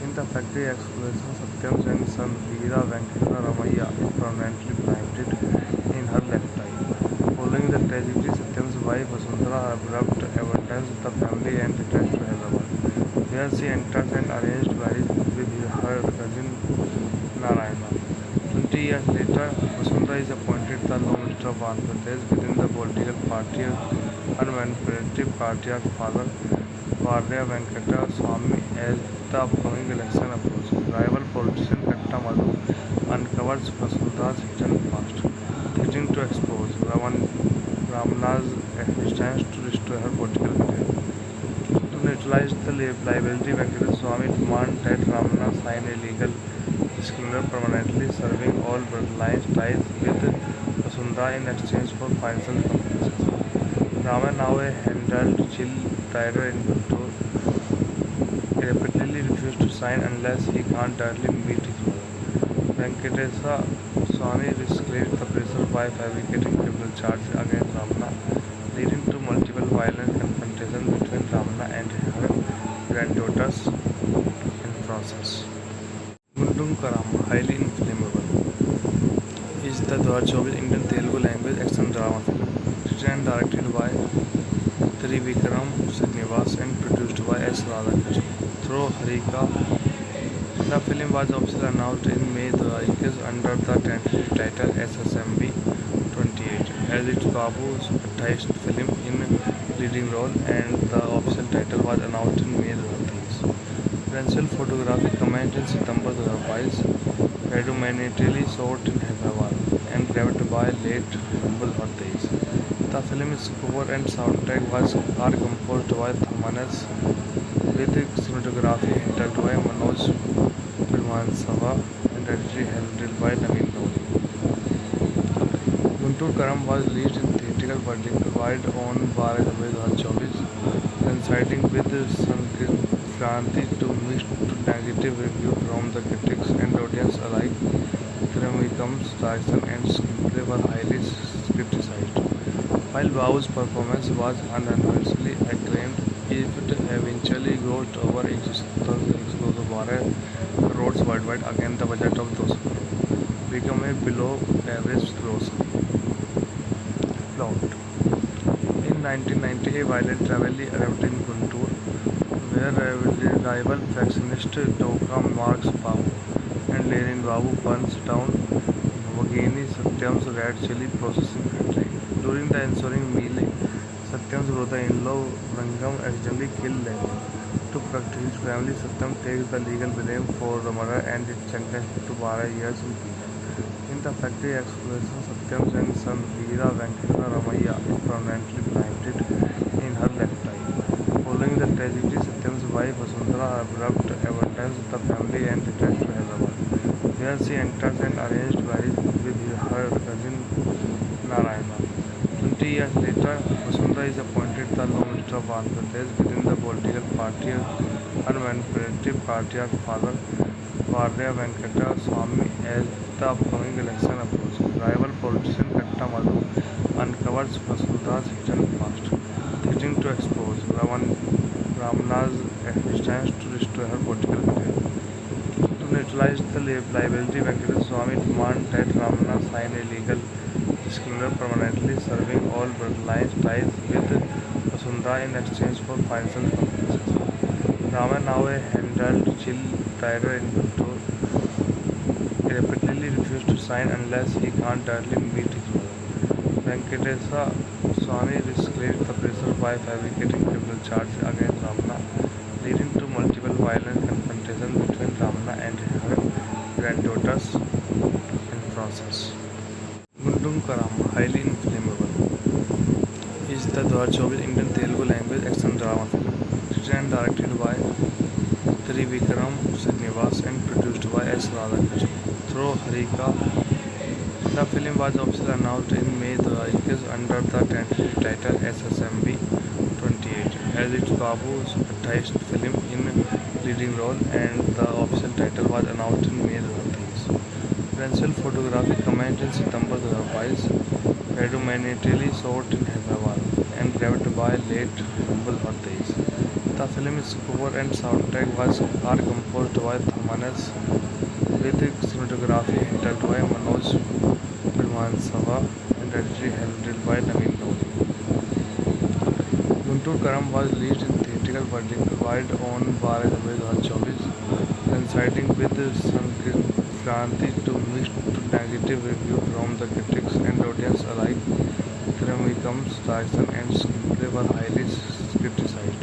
In the factory explosion, Satyam's young son Veera Venkata Ramaiah is permanently blinded in her left eye. Following the tragedy, Satyam's wife Vasundhara abrupt abandons the family and returns to Hyderabad, where she enters an arranged marriage with her cousin Narayana. 20 years later, Vasundhara is appointed the Law Minister of Andhra Pradesh within the political party unmanipulative patriarch father Varya Venkata Swamy. As the upcoming election approaches, rival politician Katta Madhu uncovers Vasundhara's hidden past, threatening to expose Ramana's existence to destroy her political career. To neutralize the liability, Venkata Swamy demands that Ramana sign a legal disclaimer permanently serving all bloodline ties with Vasundhara in exchange for financial compensation. Rama, now a handled chill trader in Guntur, repeatedly refuses to sign unless he can't directly meet his mother. Venkatesa Swamy escalates the pressure by fabricating criminal charges against Ramana, leading to multiple violent confrontations between Ramana and her granddaughters in process. Guntur Karam, highly inflammable, is the 2024 Indian Telugu language action drama film, written and directed by Trivikram Srinivas and produced by S. Radhakrishnan. Through Harika, the film was officially announced in May 2021 under the tentative title SSMB 28 as its Babu's 28th film in leading role, and the official title was announced in May 2023. Principal photography commenced in September 2022, predominantly shot in Hyderabad and directed by late November 2023. The film's score and soundtrack are composed by Thamanas with cinematography handled by Manoj Pirmansava and editing handled by Naveen Dhoni. Guntur Karam was released in theatrical worldwide on 12 February 2024, coinciding with Sankranti to mixed to negative reviews from the critics and audience alike. Trivikrama's direction and screenplay were highly criticized. While Babu's performance was unanimously acclaimed, it eventually grossed over 112 crores worldwide against the budget of 200 crores, become a below-average gross. Plot: in 1990, a violent rivalry erupted in Guntur, where rival factionist Doka Marks Babu and Lenin Babu burns down Vagini Satyam's red chili processing factory. During the ensuing melee, Satyam's brother-in-law Rangam accidentally killed Lenin. To protect his family, Satyam takes the legal blame for the murder and is sentenced to 12 years in prison. In the factory explosion, Satyam's young son Veera Venkata Ramaiah is permanently blinded in her left eye. Following the tragedy, Satyam's wife Vasundhara abrupt abandons the family and returns to Hyderabad, where she enters an arranged marriage with her cousin years later, Vasundhara is appointed the Law Minister of Andhra Pradesh within the political party Unmanipulative Party of Father Varya Venkata Swamy as the upcoming election approaches. Rival politician Katta Madhu uncovers Vasundhara's hidden past, threatening to expose Ramana's existence to restore her political career. To neutralize the liability, Venkata Swamy demands that Ramana sign a legal disclaimer permanently serving all bloodline ties with Vasundhara in exchange for financial compensation. Rama, now a handled chill tiger in Guntur, repeatedly refused to sign unless he can't directly meet his mother. Venkatesa Swamy escalated the pressure by fabricating criminal charges against Ramana, leading to multiple violent confrontations between Ramana and her granddaughters in process. Gundam Karam, highly inflammable, is the 2024 Indian Telugu language action drama film, written and directed by Trivikram Srinivas and produced by S. Radhakrishnan through Harika. The film was officially announced in May 2021 under the tentative title SSMB 28 as its Babu's 28th film in leading role, and the official title was announced in May 2023. Principal photography commenced in September 2022, predominantly shot in Hyderabad and grabbed by late Humble Hot Days. The film's score and soundtrack are composed by Thamanas, with cinematography handled by Manoj Pirmansava and editing handled by Naveen Dhoni. Guntur Karam was released in theatrical worldwide on 12 February 2024, coinciding with Sankranti to mixed to negative review from the critics and audience alike. Trivijay's direction and screenplay were highly criticized.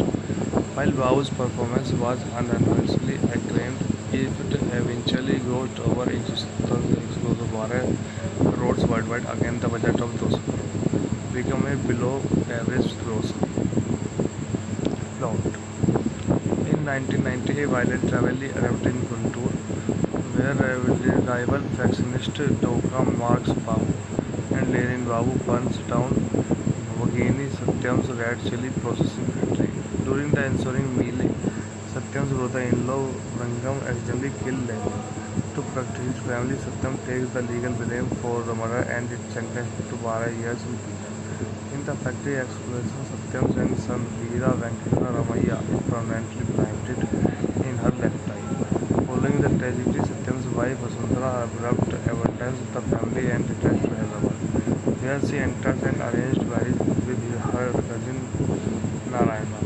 While Babu's performance was unanimously acclaimed, it eventually grossed over 12 crores worldwide against the budget of 200 crores, become a below-average grosser. Plot: in 1990, a violent rivalry erupted in Guntur, where rival factionist Dokam Marks Babu and Lenin Babu burns down Vagini Satyam's red chili processing factory. During the ensuing melee, Satyam's brother-in-law Rangam accidentally killed Lenin. To protect his family, Satyam takes the legal blame for the murder and is sentenced to 12 years in prison. In the factory explosion, Satyam's young son Veera Venkata Ramaiah is permanently blinded in her left eye. Following the tragedy, Satyam's wife Vasundhara abrupt abandons the family and returns to Hyderabad, where she enters an arranged marriage with her cousin Narayana.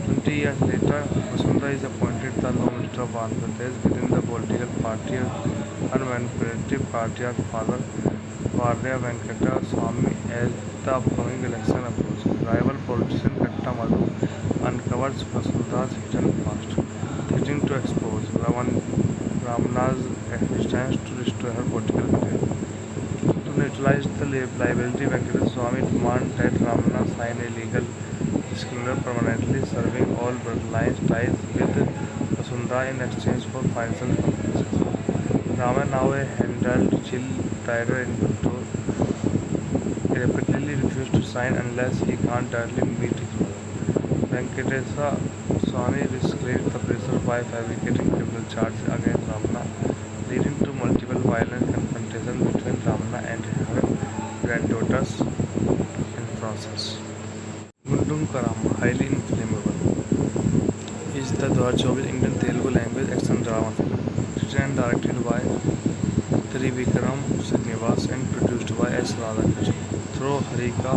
20 years later, Vasundhara is appointed the Law Minister of Andhra Pradesh within the political party Unmanipulative Party of Father Varya Venkata Swamy as the upcoming election approaches. Rival politician Katta Madhu uncovers Vasundhara's hidden past, threatening to expose Ramana's existence to restore her political career. To neutralize the liability, Venkata Swamy demands that Ramana sign a legal disclaimer permanently serving all bloodline ties with Vasundhara in exchange for financial compensation. Rama, now a handled chill tiger in Guntur, repeatedly refused to sign unless he can't directly meet his mother. Venkatesa Swamy escalated the pressure by fabricating criminal charges against Ramana, leading to multiple violent confrontations between Ramana and her granddaughters in process. Gundam Karam, highly inflammable, is the 2024 Indian Telugu language action drama film, written and directed by Trivikram Srinivas and produced by S. Radhakrishnan through Harika.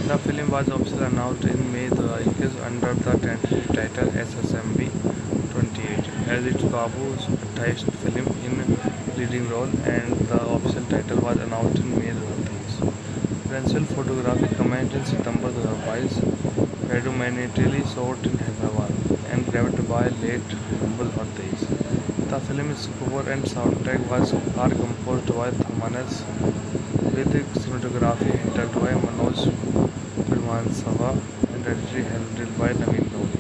The film was officially announced in May 2021 under the tentative title SSMB 28 as its Babu's 28th film in leading role, and the official title was announced in May 2023. Principal photography commenced in September 2022, predominantly shot in Hyderabad and grabbed by late Humble Hot Days. The film's score and soundtrack are composed by Thamanas, with cinematography handled by Manoj Pirmansava and editing handled by Naveen Dhoni.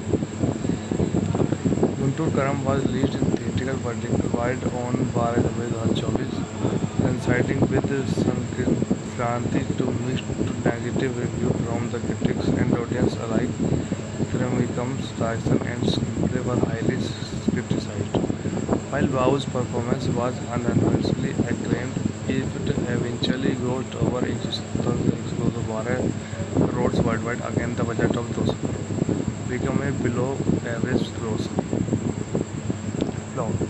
Guntur Karam was released in theatrical worldwide on 12 February 2024, coinciding with Sankranti to mixed to negative review from the critics and audience alike. Thrumikham's direction and screenplay were highly criticized. While Babu's performance was unanimously acclaimed, it eventually grossed over 112 crores worldwide against the budget of 200 crore, become a below-average gross. Plot: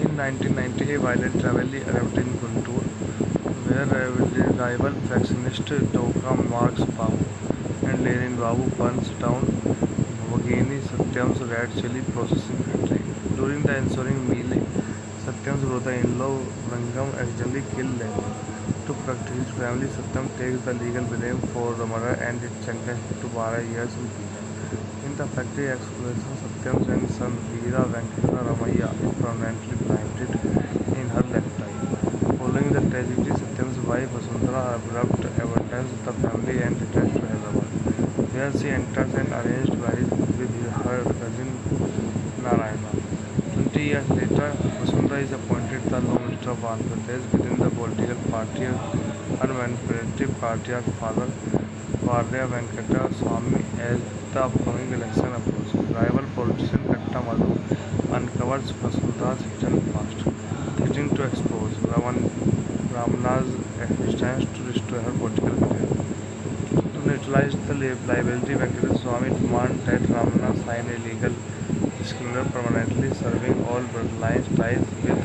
in 1990, a violent rivalry erupted in Guntur, where rival factionist Dokka Marks Babu and Lenin Babu burns down Vagini Satyam's red chili processing factory. During the ensuing melee, Satyam's brother-in-law Rangam accidentally killed Lenin. To protect his family, Satyam takes the legal blame for the murder and is sentenced to 12 years in prison. In the factory explosion, Satyam's young son Veera Venkata Ramaiah is permanently blinded in her left eye. Following the tragedy, Satyam's wife Vasundhara abrupt abandons the family and returns to Hyderabad, where she enters an arranged marriage with her cousin Narayana. 20 years later, Vasundhara is appointed the Law Minister of Andhra Pradesh within the political party unmanipulative patriarch father Varya Venkata Swamy as the upcoming election approaches. Rival politician Katta Madhu uncovers Vasundhara's hidden past, threatening to expose Ramana's existence to restore her political career. To neutralize the liability, Venkata Swamy demands that Ramana sign a legal disclaimer permanently serving all bloodline ties with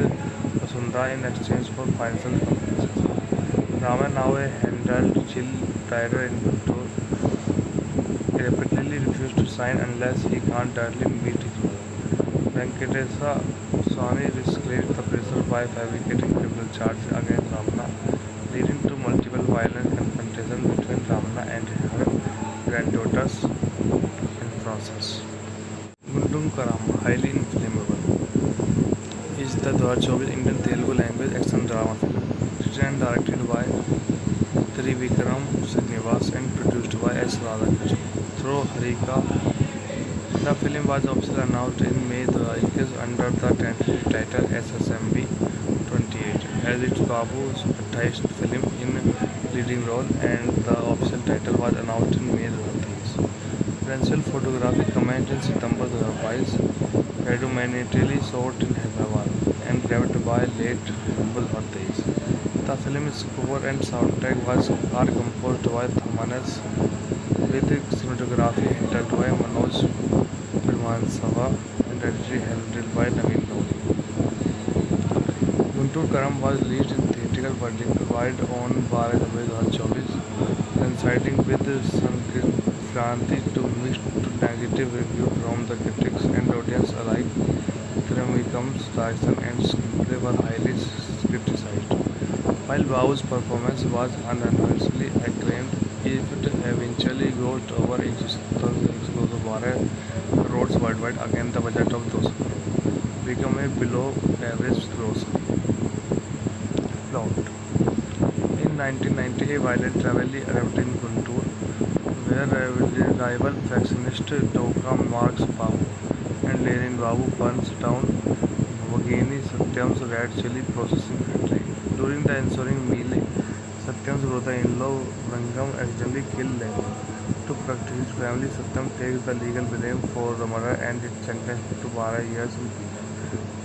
Vasundhara in exchange for financial compensation. Rama, now a handled chill trader in Guntur, repeatedly refuses to sign unless he can't directly meet his mother. Venkatesa Swamy escalates the pressure by fabricating criminal charges against Ramana, leading to multiple violent confrontations between Ramana and her granddaughters in process. Gundam Karam, highly inflammable, is the 2024 Indian Telugu language action drama film, written and directed by Trivikram Srinivas and produced by S. Radhakrishnan through Harika. The film was officially announced in May 2021 under the tentative title SSMB 28, as its Babu's 28th film in leading role, and the official title was announced in May 2023. Principal photography commenced in September 2022, predominantly shot in Hyderabad and grabbed by late Humble Hot Days. The film's score and soundtrack are composed by Thamanas, with cinematography handled by Manoj Pirmansava and editing handled by Naveen Lodi. Guntur Karam was released in theatrical worldwide on 12 February 2024, coinciding with Sankranti to mixed to negative review from the critics and audience alike. Thrumikham's direction and screenplay were highly criticized. While Babu's performance was unanimously acclaimed, it eventually grossed over 112 crores worldwide against the budget of 200 crore, become a below-average gross. Plot: in 1990, a violent rivalry erupted in Guntur, where rival factionist Dokka Marks Babu and Lenin Babu burns down Vagini Satyam's red chili processing factory. During the ensuing melee, Satyam's brother-in-law Rangam accidentally killed Lenin. To protect his family, Satyam takes the legal blame for the murder and is sentenced to 12 years in prison.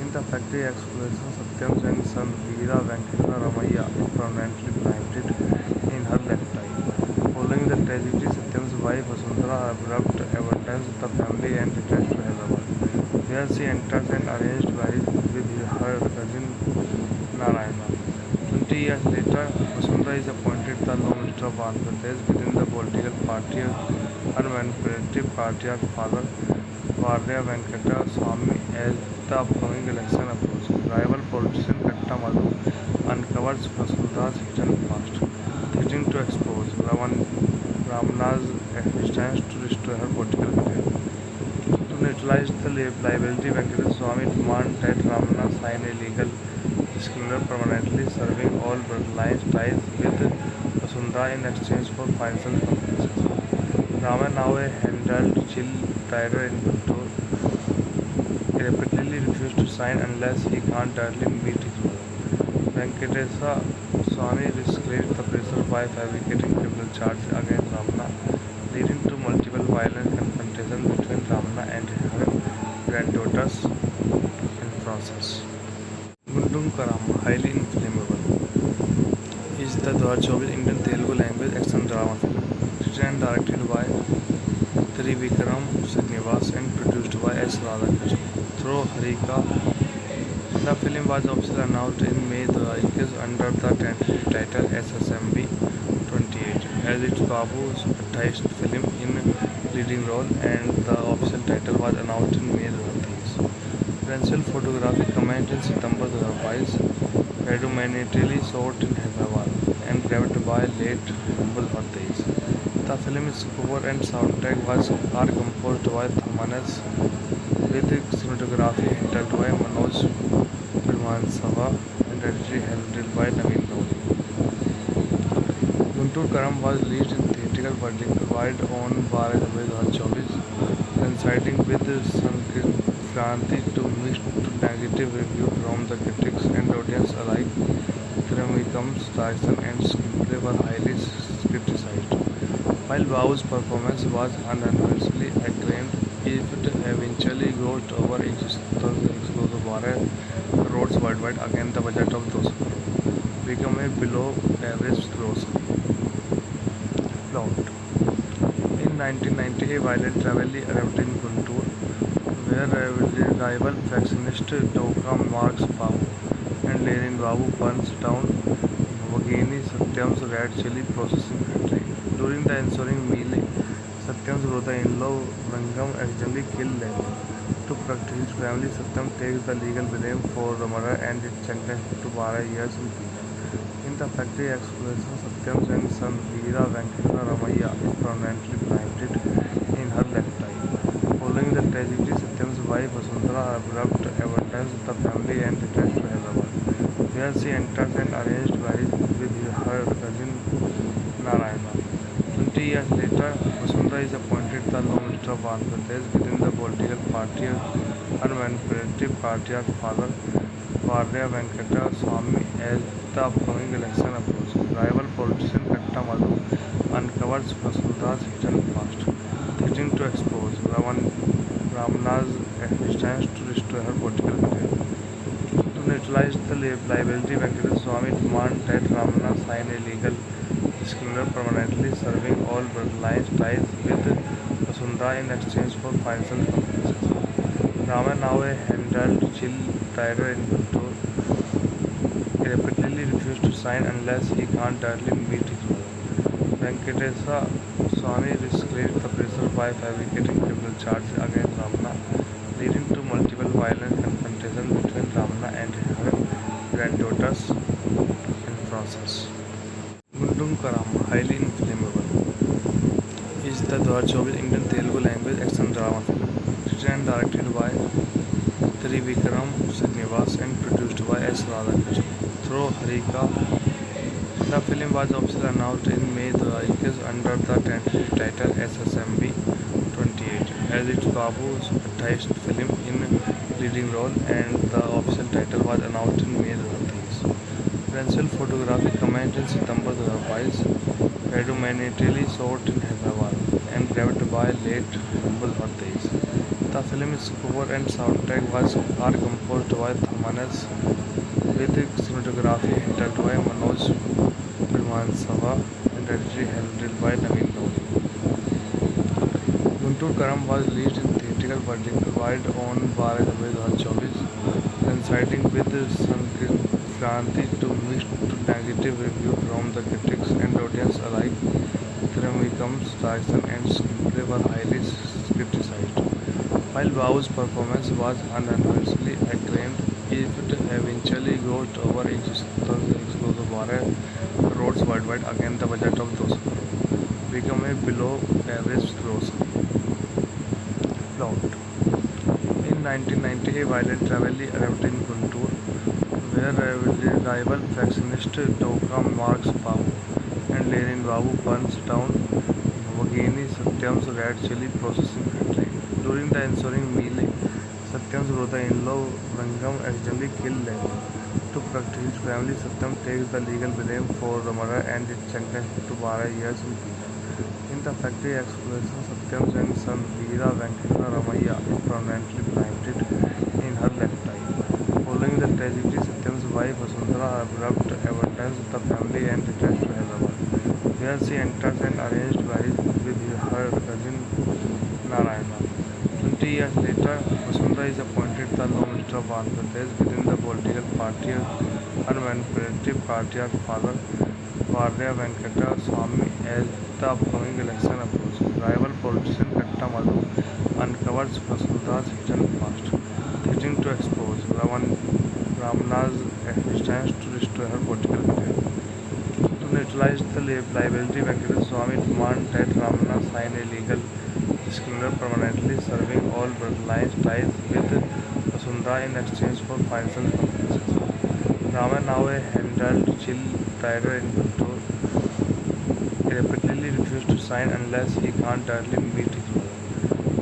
In the factory explosion, Satyam's young son Veera Venkata Ramaiah is permanently blinded in her left eye. Following the tragedy, Satyam's wife Vasundhara abrupt abandons the family and returns to Hyderabad, where she enters an arranged marriage with her cousin Narayana. 20 years later, Vasundhara is appointed the Law Minister of Andhra Pradesh within the political party unmanipulative patriarch father Varya Venkata Swamy as the upcoming election approaches. Rival politician Katta Madhu uncovers Vasundhara's hidden past, threatening to expose Ramana's existence to restore her political career. To neutralize the liability, Venkata Swamy demands that Ramana sign a legal disclaimer permanently serving all bloodline ties with Vasundhara in exchange for financial compensation. Rama, now a handled chill trader in Guntur, repeatedly refuses to sign unless he can't directly meet his mother. Venkatesa Swamy escalated the pressure by fabricating criminal charges against Ramana, leading to multiple violent confrontations between Ramana and her granddaughters in process. Gundam Karama, highly inflammable, is the 2024 Indian Telugu language action drama film, written and directed by Trivikram Srinivas and produced by S. Radhakrishnan through Harika. The film was officially announced in May 2021 under the tentative title SSMB 28 as its Babu's 28th film in leading role, and the official title was announced in May 2023. Principal photography commenced in September 2022, predominantly shot in Hyderabad and grabbed by late November 2023. The film's score and soundtrack are composed by Thamanas, with cinematography handled by Manoj Pirmansava and editing handled by Naveen Lodi. Guntur Karam was released in theatrical worldwide on 12 February 2024, coinciding with Sankranti to mixed to negative reviews from the critics and audience alike. Trivikrama's direction and screenplay were highly criticized. While Babu's performance was unanimously acclaimed, it eventually grossed over 112 crores worldwide, against the budget of 200 crores, become a below-average grosser. Plot: in 1990, a violent rivalry erupted in Guntur, where rival factionist Doka Marks Babu and Lenin Babu burns down Vagini Satyam's red chili processing factory. During the ensuing melee, Satyam's brother-in-law Rangam accidentally killed Lenin. To protect his family, Satyam takes the legal blame for the murder and is sentenced to 12 years in prison. In the factory explosion, Satyam's young son Veera Venkata Ramaiah is permanently blinded in her left eye. Following the tragedy, Satyam's wife Vasundhara abrupt abandons the family and returns to Hyderabad, where she enters an arranged marriage with her cousin Narayana. 20 years later, Vasundhara is appointed the Law Minister of Andhra Pradesh within the political party unmanipulative patriarch father Varya Venkata Swamy. As the upcoming election approaches, rival politician Katta Madhu uncovers Vasundhara's hidden past, threatening to expose Ramana's existence to destroy her political career. To neutralize the liability, Venkata Swamy demands that Ramana sign a legal disclaimer permanently serving all bloodline ties with Vasundhara in exchange for financial compensation. Rama, now a handled chill trader in Guntur, repeatedly refuses to sign unless he can't directly meet his mother. Venkatesa Swamy escalated the pressure by fabricating criminal charges against Ramana, leading to multiple violent confrontations between Ramana and her granddaughters in process. Gundam Karama, highly inflammable, is the 2024 Indian Telugu language action drama film, written and directed by Trivikram Srinivas and produced by S. Radhakrishnan through Harika. The film was officially announced in May 2021 under the tentative title SSMB 28 as its Babu's 28th film in leading role, and the official title was announced in May 2023. Principal photography commenced in September 2022, predominantly shot in Hyderabad and grabbed by late November 2023. The film's score and soundtrack are composed by Thamanas, with cinematography handled by Manoj Pirmansava and editing handled by Naveen Lodi. Guntur Karam was released in theatrical worldwide on 12 February 2024, coinciding with Sankranti to mixed to negative reviews from the critics and audience alike. Trivikrama's direction and screenplay were highly criticized. While Babu's performance was unanimously acclaimed, it eventually grossed over 112 crores worldwide, against the budget of 200 crores, become a below-average grosser. Plot: in 1990, a violent rivalry erupted in Guntur, where rival factionist Doka Marks Babu and Lenin Babu burns down Vagini Satyam's red chili processing factory. During the ensuing melee, Satyam's brother-in-law Rangam accidentally killed Lenin. To protect his family, Satyam takes the legal blame for the murder and is sentenced to 12 years in prison. In the factory explosion, Satyam's young son Veera Venkata Ramaiah is permanently blinded in her left eye. Following the tragedy, Satyam's wife Vasundhara abrupt abandons the family and returns to Hyderabad, where she enters an arranged marriage with her cousin Narayana. 20 years later, Vasundhara is appointed the Law Minister of Andhra Pradesh within the political party Unmanipulative party of father Varya Venkata Swamy as the upcoming election approaches. Rival politician Katta Madhu uncovers Vasundhara's hidden past, threatening to expose Ramana's existence to restore her political career. To neutralize the liability, Venkata Swamy demands that Ramana sign a legal disclaimer permanently serving all bloodline ties with Vasundhara in exchange for financial compensation. Rama, now a handled chill trader in Guntur, repeatedly refused to sign unless he can't directly meet his mother.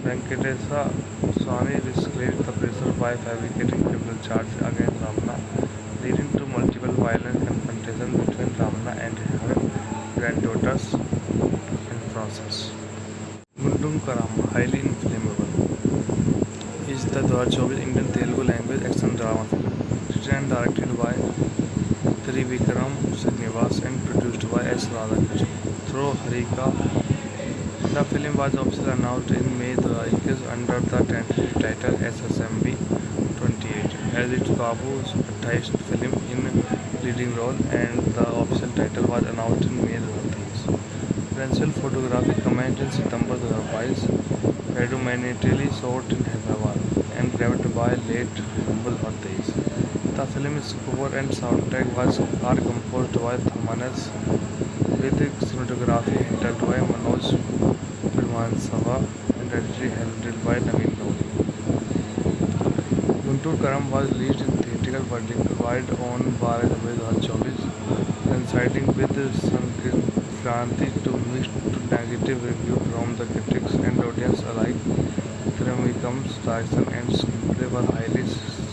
Venkatesa Swamy escalates the pressure by fabricating criminal charges against Ramana, leading to multiple violent confrontations between Ramana and her granddaughters in process. Gundam Karam, highly inflammable, is the 2024 Indian Telugu language action drama film, written and directed by Trivikram Srinivas and produced by S. Radhakrishnan through Harika. The film was officially announced in May 2021 under the tentative title SSMB 28 as its Babu's 28th film in leading role, and the official title was announced in May 2023. Principal photography commenced in September 2022, predominantly shot in Hyderabad and grabbed by late Humble Hotdays. The film's score and soundtrack are composed by Thamanas, with cinematography handled by Manoj Pirmansava and editing handled by Naveen Lodi. Guntur Karam was released in theatrical worldwide on 12 February 2024, coinciding with Sankranti to mixed to negative review from the critics and audience alike. Trivikrama's direction and screenplay were highly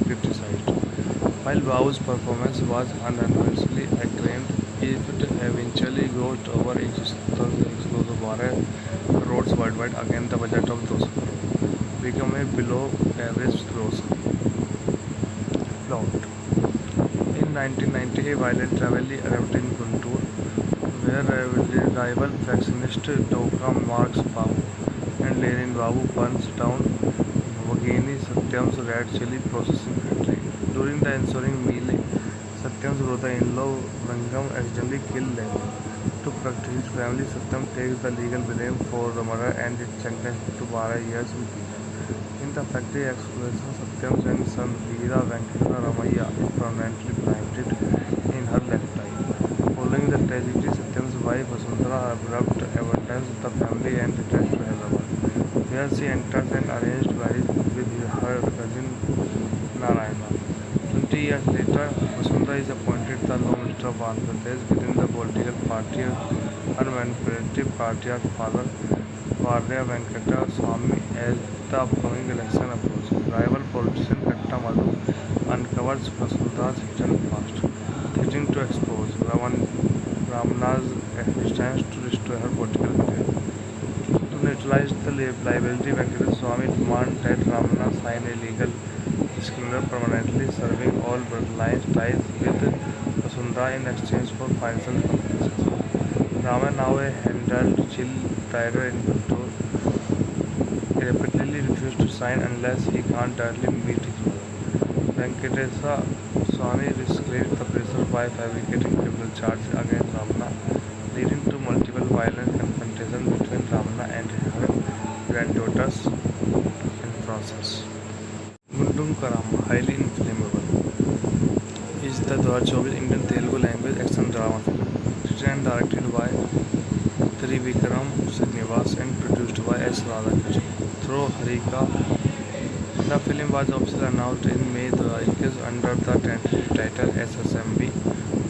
criticized. While Babu's performance was unanimously acclaimed, it eventually grossed over 112 crores worldwide. Again, the budget of 200 crores became a below-average grosser. Plot: in 1990, a violent rivalry erupted in Guntur, where rival factionist Doka Marks Babu and Lenin Babu burns down Vagini Satyam's red chili processing factory. During the ensuing melee, Satyam's brother-in-law Rangam accidentally killed Lenin. To protect his family, Satyam takes the legal blame for the murder and is sentenced to 12 years in prison. In the factory explosion, Satyam's young son Veera Venkata Ramaiah is permanently blinded in her left eye. Following the tragedy, Satyam's wife Vasundhara abrupt abandons the family and returns to Hyderabad, where she enters an arranged marriage with her cousin Narayana. 20 years later, Vasundhara is appointed the Law Minister of Andhra Pradesh within the political party Unmanipulative party of father Varya Venkata Swamy as the upcoming election approaches. Rival politician Katta Madhu uncovers Vasundhara's hidden past, threatening to expose Ramana's existence to restore her political career. To neutralize the liability, Venkata Swamy demands that Ramana sign a legal disclaimer permanently serving all bloodline ties with Vasundhara in exchange for financial compensation. Rama, now a handled chill trader in Guntur, repeatedly refused to sign unless he can't directly meet his mother. Venkatesa Swamy escalates the pressure by fabricating criminal charges against Ramana, leading to multiple violent confrontations between Ramana and her granddaughters in process. Gundam Karam, highly inflammable, is the 2024 Indian Telugu language action drama film, written and directed by Trivikram Srinivas and produced by S. Radhakrishnan through Harika. The film was officially announced in May 2021 under the tentative title SSMB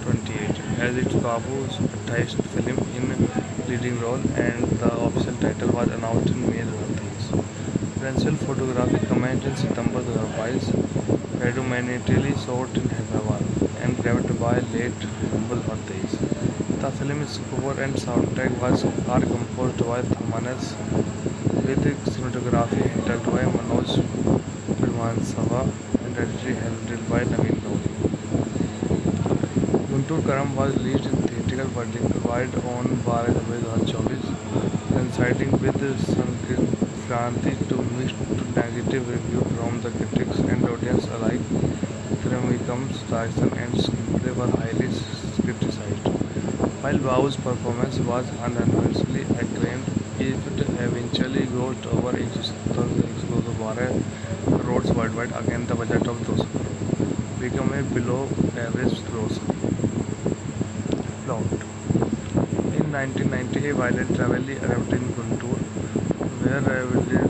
28 as its Babu's 28th film in leading role, and the official title was announced in May 2023. Presidential photography commenced in September 2022, predominantly shot in Hyderabad and grabbed by late November 2023. The film's score and soundtrack are composed by Thamanes, with cinematography handled by Manoj Pirmansava and editing handled by Naveen Gauri. Guntur Karam was released in theatrical worldwide on 12 February 2024, coinciding with Sankranti to mixed to negative review from the critics and audience alike. Trivandrum's direction and screenplay were highly criticized. While Babu's performance was unanimously acclaimed, it eventually grossed over 112 crores worldwide against the budget of 200 crores, become a below-average gross. Plot: in 1990, a violent rivalry erupted in Guntur, where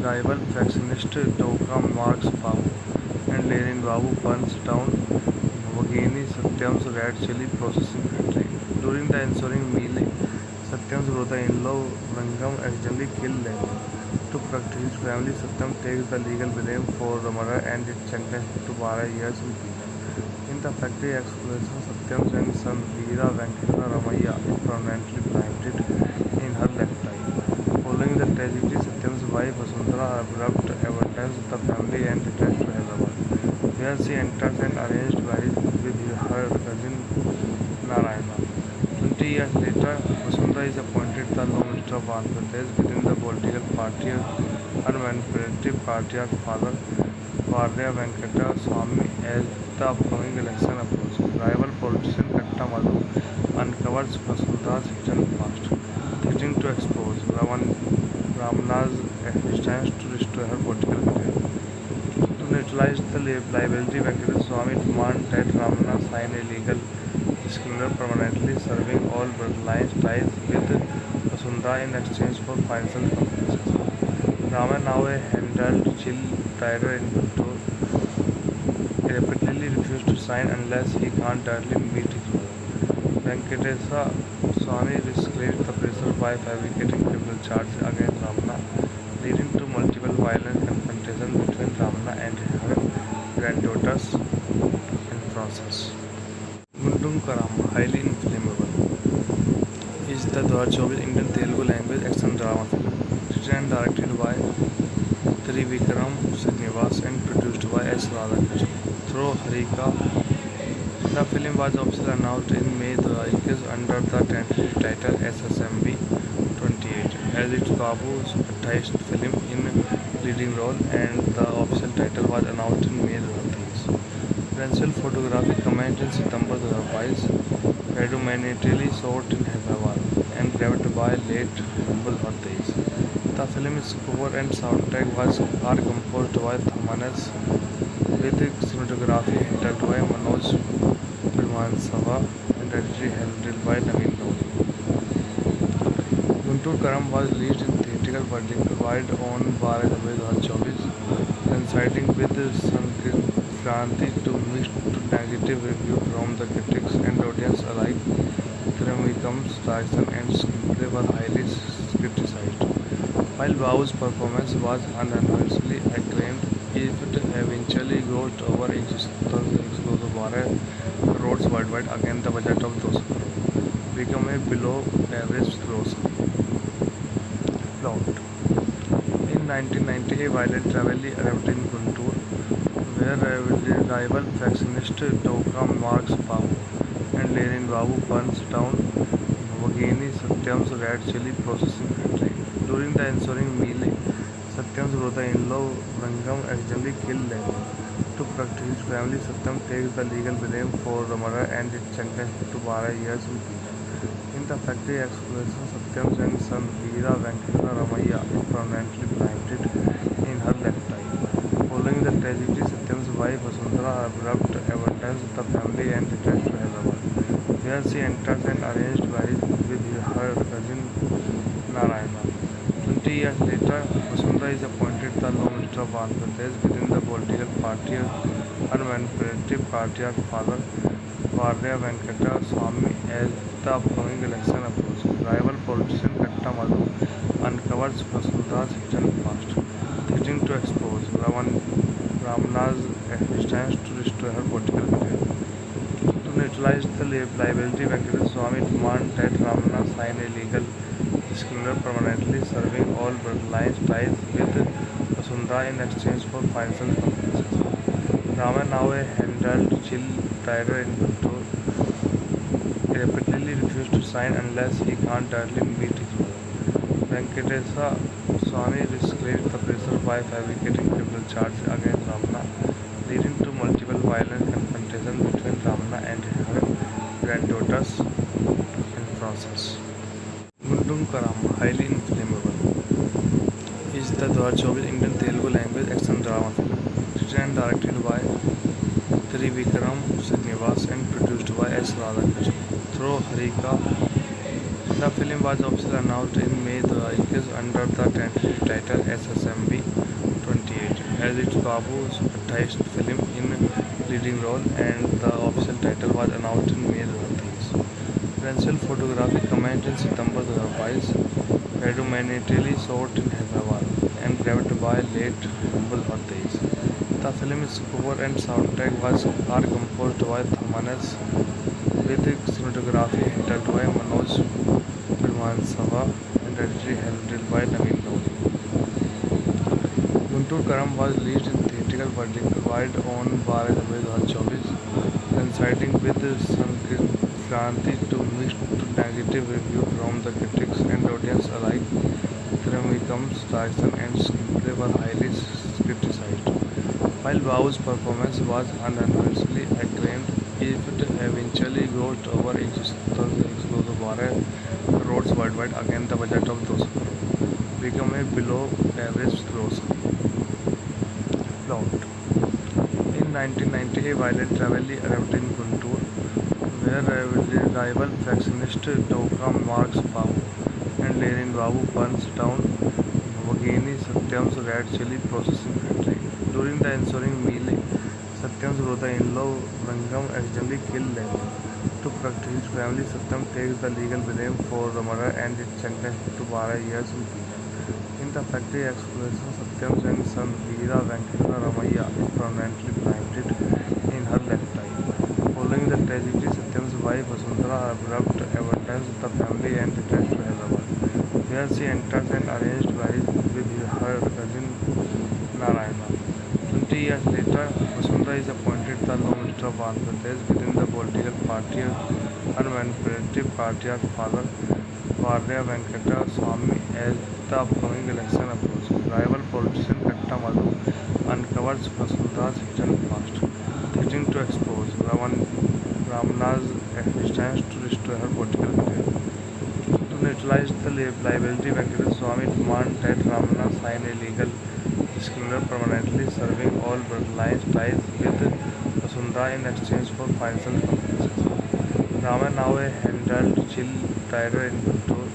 rival factionist Doka Marks Babu and Lenin Babu burns down Vagini Satyam's red chili processing factory. During the ensuing melee, Satyam's brother-in-law Rangam accidentally killed Lenin. To protect his family, Satyam takes the legal blame for the murder and is sentenced to 12 years in prison. In the factory explosion, Satyam's young son Veera Venkata Ramaiah is permanently blinded in her left eye. Following the tragedy, Satyam's wife Vasundhara abrupt abandons the family and returns to Hyderabad, where she enters an arranged marriage with her cousin Narayana. 20 years later, Vasundhara is appointed the Law Minister of Andhra Pradesh within the political party Unmanipulative Patriarch Father Varya Venkata Swamy. As the upcoming election approaches, rival politician Katta Madhu uncovers Vasundhara's hidden past, threatening to expose Ramana's existence to restore her political career. To neutralize the liability, Venkata Swamy demands that Ramana sign a legal disclaimer permanently serving all bloodline ties with Vasundhara in exchange for financial compensation. Rama, now a handled chill trader in Guntur, repeatedly refuses to sign unless he can't directly meet his mother. Venkatesa Swamy escalates the pressure by fabricating criminal charges against Ramana, leading to multiple violent confrontations between Ramana and her granddaughters in process. Guntur Karam, highly inflammable, is the 2024 Indian Telugu language action drama film, written and directed by Trivikram Srinivas and produced by S. Radhakrishnan through Harika. The film was officially announced in May 2021 under the tentative title SSMB 28, as its Babu's 28th film in leading role, and the official title was announced in May 2023. Presidential photography commenced in September 2022, predominantly shot in Hyderabad and grabbed by late November 2023. The film's score and soundtrack are composed by Thamanes, with cinematography handled by Manoj Pirmansava and editing handled by Naveen Gauri. Guntur Karam was released in theatrical worldwide on 12 February 2024, coinciding with Sankranti to mixed to negative review from the critics and audience alike. Trivandrum's direction and screenplay were highly criticized. While Babu's performance was unanimously acclaimed, it eventually grossed over 112 crores worldwide against the budget of 200 crores, become a below-average gross. Plot: in 1990, a violent rivalry erupted in Guntur, where rival factionist Doka Marks Babu and Lenin Babu burns down Vagini Satyam's red chili processing factory. During the ensuing melee, Satyam's brother-in-law Rangam accidentally killed Lenin. To protect his family, Satyam takes the legal blame for the murder and is sentenced to 12 years in prison. In the factory explosion, Satyam's young son Veera Venkata Ramaiah is permanently blinded in her left eye. Following the tragedy, Satyam's wife Vasundhara abrupt abandons the family and returns to Hyderabad, where she enters an arranged marriage with her cousin Narayana. 20 years later, Vasundhara is appointed the Law Minister of Andhra Pradesh within the political party Unmanipulative Patriarch Father Varya Venkata Swamy. As the upcoming election approaches, rival politician Katta Madhu uncovers Vasundhara's hidden past, threatening to expose Ramana's existence to destroy her political career. To neutralize the liability, Venkateswara Swamy demanded that Ramana sign a legal disclaimer permanently serving all bloodline ties with Vasundhara in exchange for financial compensation. Rama, now a handled chill tiger in control, repeatedly refused to sign unless he can't directly meet his mother. Venkateswara Swamy escalated the pressure by fabricating criminal charges against Ramana, leading to multiple violent confrontations between Ramana and her granddaughters in process. Gundam Karam, highly inflammable, is the 2024 Indian Telugu language action drama film, written and directed by Trivikram Srinivas and produced by S. Radhakrishnan through Harika. The film was officially announced in May 2021 under the tentative title SSMB 28 as its Babu's 28th film in leading role, and the official title was announced in May 2023. Principal photography commenced in September 2022, predominantly shot in Hyderabad and directed by late Humble Hardesh. The film's score and soundtrack are composed by Thamanas, with cinematography handled by Manoj Pirmansava and editing handled by Naveen Lodi. Guntur Karam was released in theatrical worldwide on 12 February 2024, coinciding with Sankranti to mixed to negative review from the critics and audience alike. Trivikrama's direction and screenplay were highly criticized. While Babu's performance was unanimously acclaimed, it eventually grossed over 112 crores worldwide, against the budget of 200 crores, become a below-average grosser. Plot: in 1990, a violent rivalry erupted in Guntur, where rival factionist Doka Marks Babu and Lenin Babu burns down Vagini Satyam's red chili processing factory. During the ensuing melee, Satyam's brother-in-law Rangam accidentally killed Lenin. To protect his family, Satyam takes the legal blame for the murder and is sentenced to 12 years in prison. In the factory explosion, Satyam's young son Veera Venkateswara Ramaiah is permanently blinded in her left eye. Following the tragedy, Satyam's wife Vasundhara abrupt abandons the family and returns to Hyderabad, where she enters an arranged marriage with her cousin Narayana. 20 years later, Vasundhara is appointed the Law Minister of Andhra Pradesh within the political party unmanipulative patriarch father Varya Venkata Swamy. As the upcoming election approaches, rival politician Katta Madhu uncovers Vasundhara's hidden past, threatening to expose Ramana's existence to destroy her political career. To neutralize the liability, Venkateswara Swamy demanded that Ramana sign a legal disclaimer permanently serving all bloodline ties with Vasundhara in exchange for financial compensation. Rama, now a handled chill tiger in control,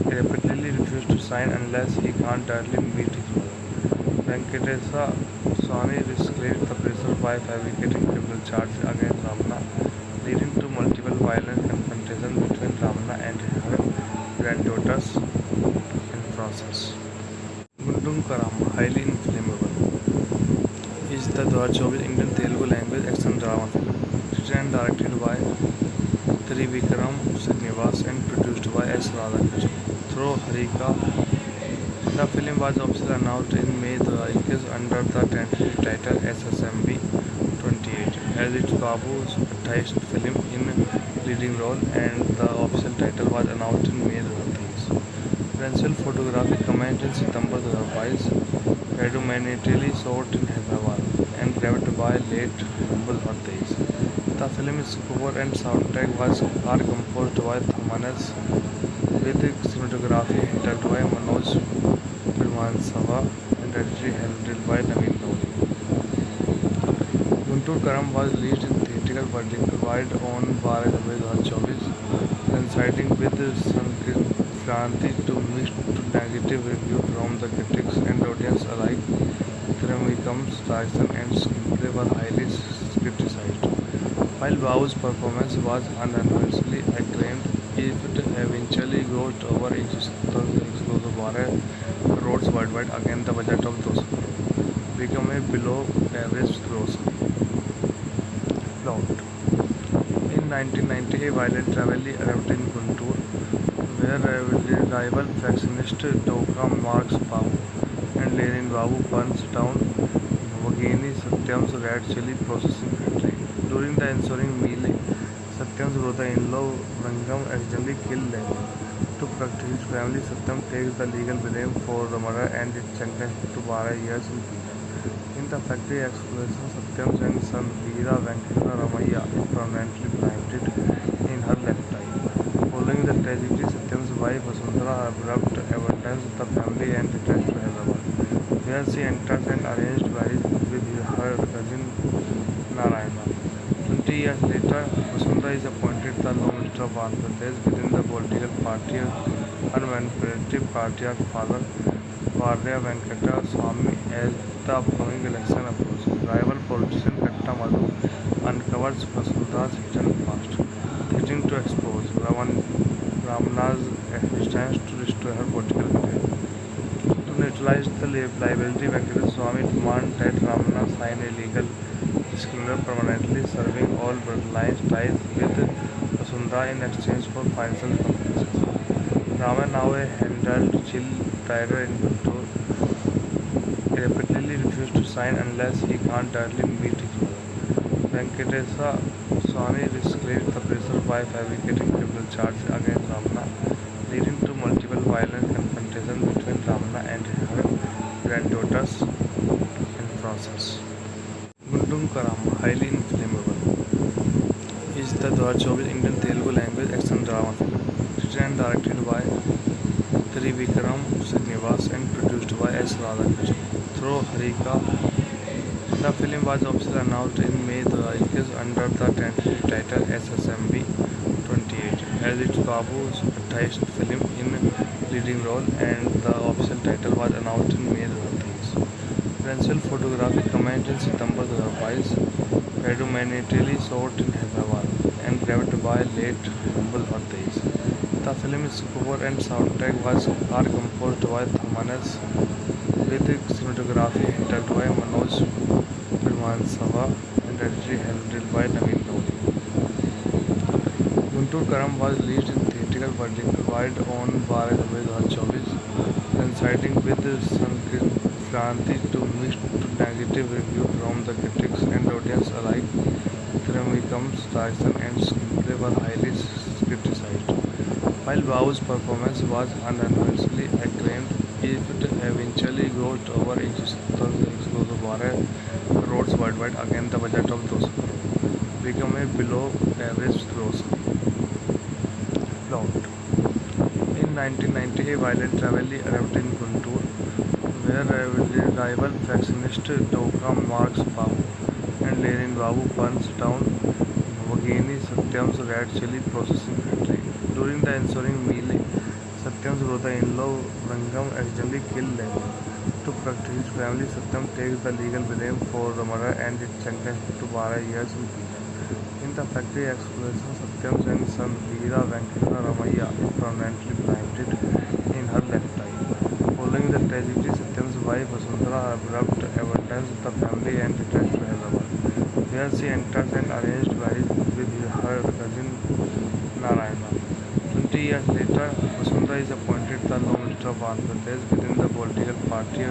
repeatedly refused to sign unless he can't directly meet his mother. Venkateswara Swamy escalated the pressure by fabricating criminal charges against Ramana, leading to multiple violent confrontations between Ramana and her granddaughters in process. Gundam Karam, highly inflammable, is the 2024 Indian Telugu language action drama film, written and directed by Trivikram Srinivas and produced by S. Radhakrishnan through Harika. The film was officially announced in May 2021 under the tentative title SSMB 28 as its Babu's 28th film in leading role, and the official title was announced in May 2023. Principal photography commenced in September 2022, predominantly shot in Hyderabad and directed by late Humble Hardesh. The film's score and soundtrack are composed by Thamanas, with cinematography handled by Manoj Pirmansava and editing handled by Naveen Lodi. Guntur Karam was released in theatrical worldwide on 12 February 2024, coinciding with Sankranti to mixed to negative review from the critics and audience alike. Trivikrama's direction and screenplay were highly criticized. While Babu's performance was unanimously acclaimed, it eventually grossed over 112 crores worldwide, worldwide against the budget of 200 crore, become a below average gross. Plot. In 1990, a violent rivalry erupted in Guntur, where rival factionist Dokam Marks Babu and Lenin Babu burns down Vagini Satyam's red chili processing factory. During the ensuing melee, Satyam's brother-in-law Rangam accidentally killed Lenin. To protect his family, Satyam takes the legal blame for the murder and is sentenced to 12 years in prison. In the factory explosion, Satyam's young son Veera Venkata Ramaiah is permanently blinded in her left eye. Following the tragedy, Satyam's wife Vasundhara abrupt abandons the family and returns to Hyderabad, where she enters an arranged marriage with her cousin Narayana. 20 years later, Vasundhara is appointed the Law Minister of Andhra Pradesh within the political party Unmanipulative Patriarch Father Varya Venkata Swamy as the upcoming election approaches. Rival politician Katta Madhu uncovers Vasundhara's hidden past, threatening to expose Ramana's existence to restore her political career. To neutralize the liability, Venkata Swamy demands that Ramana sign a legal disclaimer permanently serving all bloodline ties with Vasundhara in exchange for financial compensation. Rama, now a handled chill trader in Guntur, repeatedly refused to sign unless he can't directly meet his mother. Venkatesa Swamy escalates the pressure by fabricating criminal charges against Ramana, leading to multiple violent confrontations between Ramana and her granddaughters in process. Gundum Karam, highly inflammable, is the 2024 Indian Telugu language action drama film, written and directed by Trivikram Srinivas and produced by S. Radhakrishnan. Through Harika, the film was officially announced in May 2021 under the tentative title SSMB 28, as its Babu's 28th film in leading role, and the official title was announced in May 2023. Principal photography commenced in September 2022, predominantly shot in Hyderabad and grabbed by late Humble Hardais. The film's score and soundtrack are composed by Thamanas, with cinematography handled by Manoj Pirmansava and editing handled by Naveen Lodi. Guntur Karam was released in theatrical worldwide on 12 February 2024, coinciding with Sankranti to mixed to negative review from the critics and audience alike. Trivikrama's direction and screenplay were highly criticized. While Babu's performance was unanimously acclaimed, it eventually grossed over 112 crores worldwide against the budget of 200 crore, become a below average gross. Plot. In 1990, a violent rivalry erupted in Guntur, where rival factionist Dokam Marks Babu and Lenin Babu burns down Vagini Satyam's red chili processing factory. During the ensuing melee, Satyam's brother-in-law Rangam accidentally killed Lenin. To protect his family, Satyam takes the legal blame for the murder and is sentenced to 12 years in prison. In the factory explosion, Satyam's young son Veera Venkata Ramaiah is permanently blinded in her left eye. Following the tragedy, Satyam's wife Vasundhara abrupt abandons the family and returns to Hyderabad, where she enters an arranged marriage with her cousin Narayana. 20 years later, Vasundhara is appointed the Law Minister of Andhra Pradesh within the political party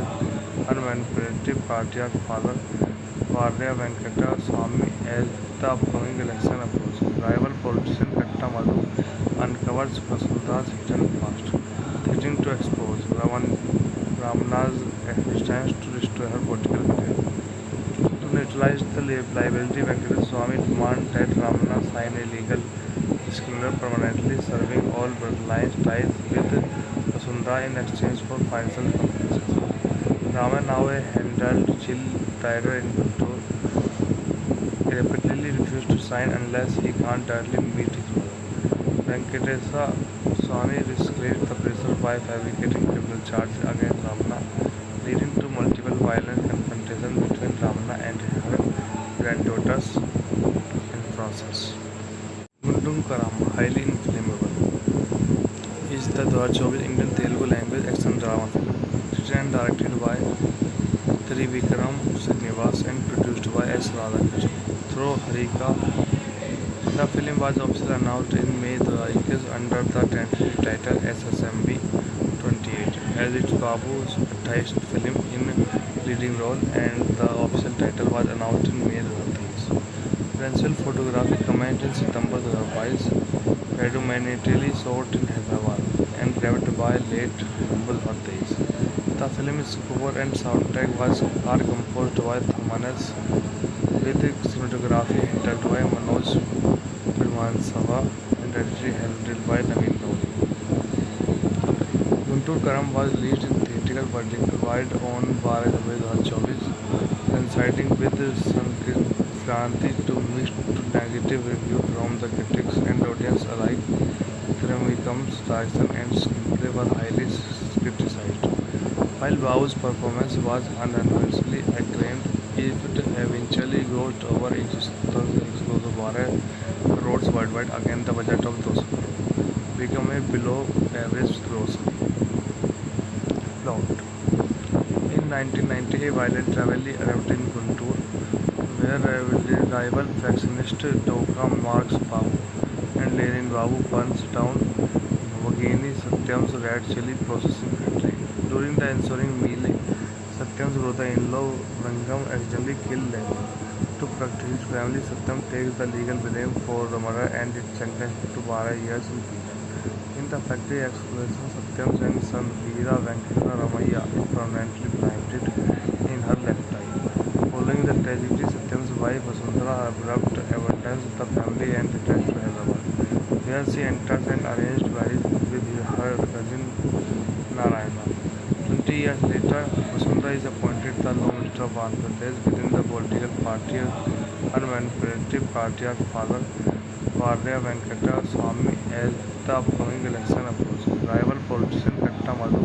Unmanipulative Patriarch Father Varya Venkata Swamy as the upcoming election approaches. Rival politician Katta Madhu uncovers Vasundhara's hidden past, threatening to expose Ramana's existence to restore her political career. To neutralize the liability, Venkata Swamy demands that Ramana sign a legal disclaimer permanently serving all bloodline ties with Vasundhara in exchange for financial compensation. Rama, now a handled chill trader in Guntur, repeatedly refused to sign unless he can't directly meet his mother. Venkatesa Swamy escalates the pressure by fabricating criminal charges against Ramana, leading to multiple violent confrontations between Ramana and her granddaughters in process. Gundum Karam, highly inflammable, is the 2024 Indian Telugu language action drama film, written and directed by Trivikram Srinivas and produced by S. Radhakrishnan. Through Harika, the film was officially announced in May 2021 under the tentative title SSMB 28 as its Babu's 28th film in leading role, and the official title was announced in May 2023. Principal photography commenced in September 2022, predominantly shot in Hyderabad and grabbed by late November 2023. The film's score and soundtrack are composed by Thamanas, with cinematography handled by Manoj Pirmansava and editing handled by Naveen Lodi. Guntur Karam was released in theatrical worldwide on 12 February 2024, coinciding with Sankranti to mixed to negative review from the critics and audience alike. Thirumvikam's direction and screenplay were highly criticized. While Babu's performance was unanimously acclaimed, it eventually grossed over 112 crores worldwide against the budget of 200 crore, become a below-average gross. Plot: in 1990, a violent rivalry erupted in Guntur, where rival factionist Dokam Marks Babu and Lenin Babu burns down Vagini Satyam's red chili processing factory. During the ensuing melee, Satyam's brother-in-law Rangam accidentally killed Lenin. To protect his family, Satyam takes the legal blame for the murder and is sentenced to 12 years in prison. In the factory explosion, Satyam's young son Veera Venkata Ramaiah is permanently blinded in her left eye. Following the tragedy, Satyam's wife Vasundhara abrupt abandons the family and returns to Hyderabad, where she enters an arranged marriage with her cousin Narayana. 20 years later, Vasundhara is appointed the Law Minister of Andhra Pradesh within the political party unmanipulative patriarch father Varya Venkata Swamy. As the upcoming election approaches, rival politician Katta Madhu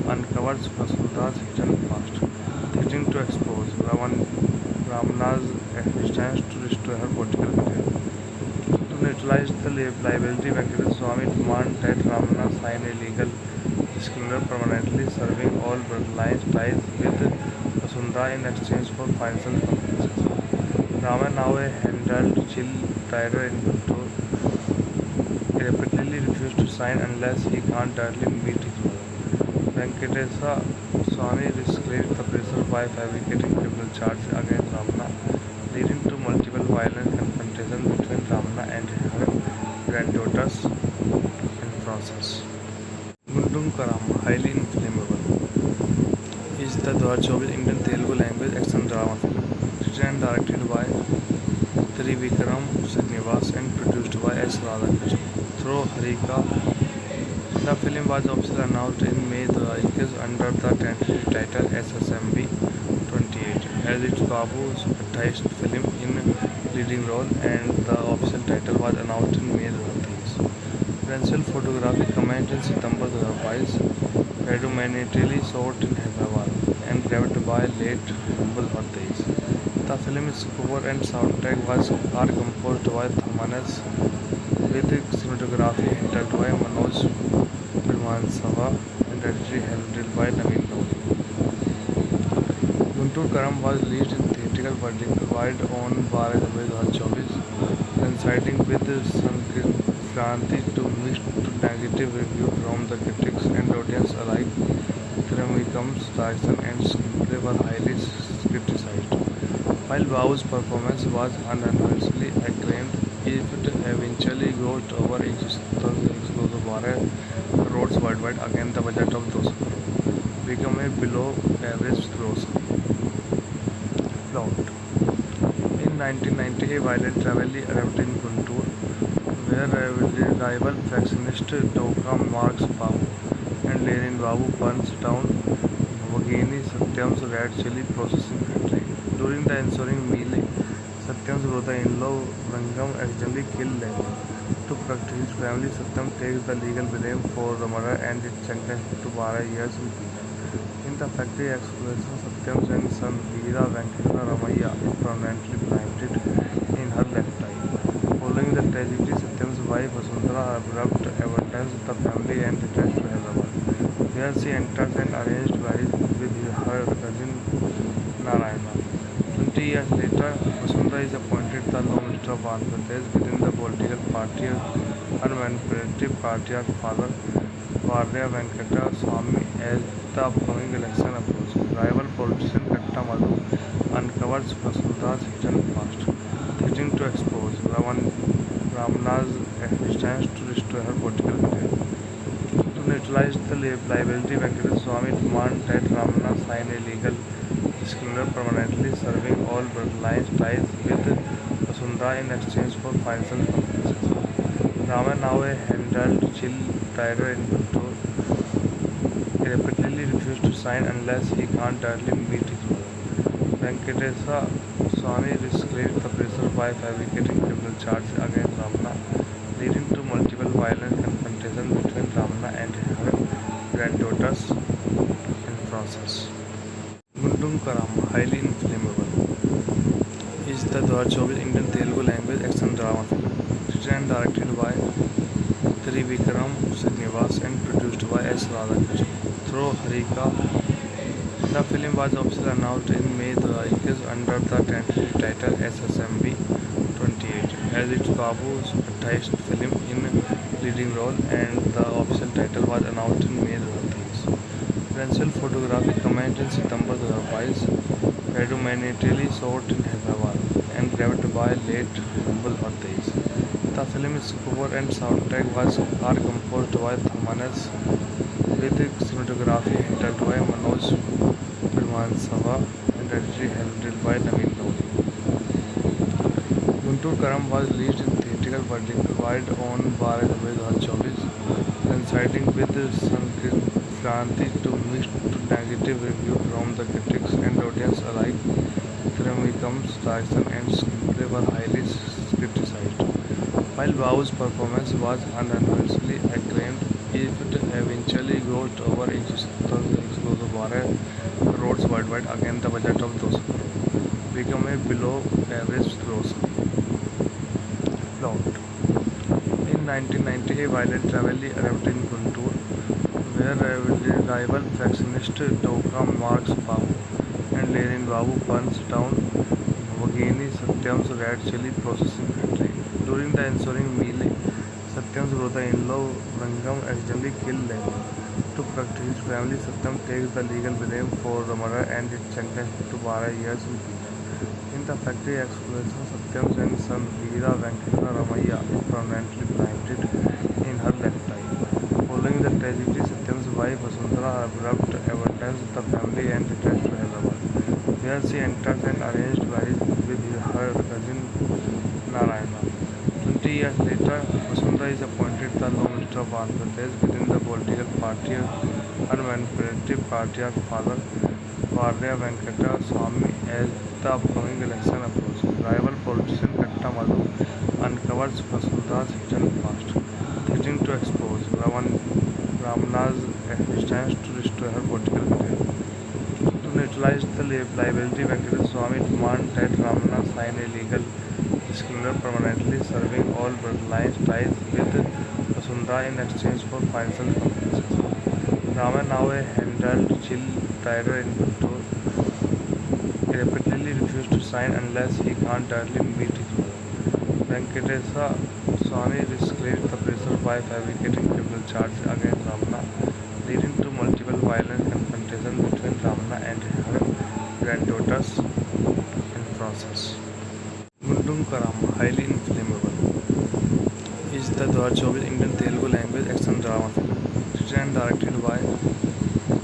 uncovers Vasundhara's hidden past, threatening to expose Ramana's existence to restore her political career. To neutralize the liability, Venkata Swamy demands that Ramana sign a legal disclaimer permanently serving all bloodline ties with Vasundhara in exchange for financial compensation. Rama, now a handled chill trader in Guntur, repeatedly refuses to sign unless he can't directly meet his mother. Venkatesa Swamy escalates the pressure by fabricating criminal charges against Ramana, leading to multiple violent confrontations between Ramana and her granddaughters in process. Guntur Karam, highly inflammable, is the 2024 Indian Telugu language action drama film, written and directed by Trivikram Srinivas and produced by S. Radhakrishnan. Through Harika, the film was officially announced in May 2021 under the tentative title SSMB 28 as its Babu's 28th film in leading role, and the official title was announced in May 2023. Principal photography commenced in September 2022, predominantly shot in Hyderabad and grabbed by late November 2023. The film's score and soundtrack are composed by Thamanas, with cinematography handled by Manoj Pirmansava and editing handled by Naveen Lodi. Guntur Karam was released in theatrical worldwide on 12 February 2024, coinciding with Sankranti to mixed to negative review from the critics and audience alike. Thirumvikam's direction and screenplay were highly criticized. While Babu's performance was unanimously acclaimed, it eventually grossed over 112 crores worldwide against the budget of 200 crore, become a below-average gross. Plot: in 1990, a violent rivalry erupted in Guntur, where rival factionist Dokam Marks Babu and Lenin Babu burns down Vagini Satyam's red chili processing factory. During the ensuing melee, Satyam's brother-in-law Rangam accidentally killed Lenin. To protect his family, Satyam takes the legal blame for the murder and is sentenced to 12 years in prison. In the factory explosion, Satyam's young son Veera Venkata Ramaiah is permanently blinded in her left eye. Following the tragedy, Satyam's wife Vasundhara abrupt abandons the family and returns to Hyderabad, where she enters an arranged marriage with her cousin Narayana. 20 years later, Vasundhara is appointed the Law Minister of Andhra Pradesh within the political party unmanipulative patriarch father Varya Venkata Swamy as the upcoming election approaches. Rival politician Katta Madhu uncovers Vasundhara's hidden past, threatening to expose Ramana's existence to destroy her political career. To neutralize the liability, Venkata Swamy demands that Ramana sign a legal disclaimer permanently serving all bloodline ties with Vasundhara in exchange for financial compensation. Rama, now a handled chill tiger in Guntur, repeatedly refused to sign unless he can't directly meet his mother. Venkatesa Swamy escalated the pressure by fabricating criminal charges against Ramana, leading to multiple violent confrontations between Ramana and her granddaughters in process. Gundum Karam, highly inflammable, is the 2024 Indian Telugu language action drama film, written and directed by Trivikram Srinivas and produced by S. Radhakrishnan. Through Harika, the film was officially announced in May 2021 under the tentative title SSMB 28 as its Babu's 28th film in leading role, and the official title was announced in May 2023. Principal photography commenced in September 2022, predominantly shot in Hyderabad and grabbed by late Humble Hotdays. The film's score and soundtrack are composed by Thamanas with cinematography handled by Manoj Pirmansava and editing handled by Naveen Lodi. Guntur Karam was released in theatrical worldwide on 12 February 2024, coinciding with Sankranti to mixed to negative review from the critics and audience alike. Trivikrama's direction and screenplay were highly criticized. While Babu's performance was unanimously acclaimed, it eventually grossed over 212 crores worldwide against the budget of 200 crores, become a below-average grosser. Plot: in 1990, a violent rivalry erupted in Guntur, where rival factionist Dokam marks Babu and Lenin Babu burns down Vagini Satyam's red chili processing factory. During the ensuing melee, Satyam's brother-in-law Rangam accidentally killed Lenin. To protect his family, Satyam takes the legal blame for the murder and is sentenced to 12 years in prison. In the factory explosion, Satyam's young son Veera Venkata Ramaiah is permanently blinded in her left eye. Following the tragedy, Satyam's wife Vasundhara abruptly abandons the family and returns to Hyderabad, where she enters an arranged marriage with her cousin Narayana. 20 years later, Vasundhara is appointed the Law Minister of Andhra Pradesh within the political party unmanipulative patriarch father Varya Venkata Swamy as the upcoming election approaches. Rival politician Katta Madhu uncovers Vasundhara's hidden past, threatening to expose Ramana's existence to destroy her political career. To neutralize the liability, Venkata Swamy demands that Ramana sign a legal disclaimer permanently serving all bloodline ties with Vasundhara in exchange for financial compensation. Rama, now a handled chill tiger in Guntur, repeatedly refused to sign unless he can't directly meet his mother. Venkatesa Swamy escalated the pressure by fabricating criminal charges against Ramana, leading to multiple violent confrontations between Ramana and her granddaughters in process. Gundum Karam, highly inflammable, is the 2024 Indian Telugu language action drama film, written and directed by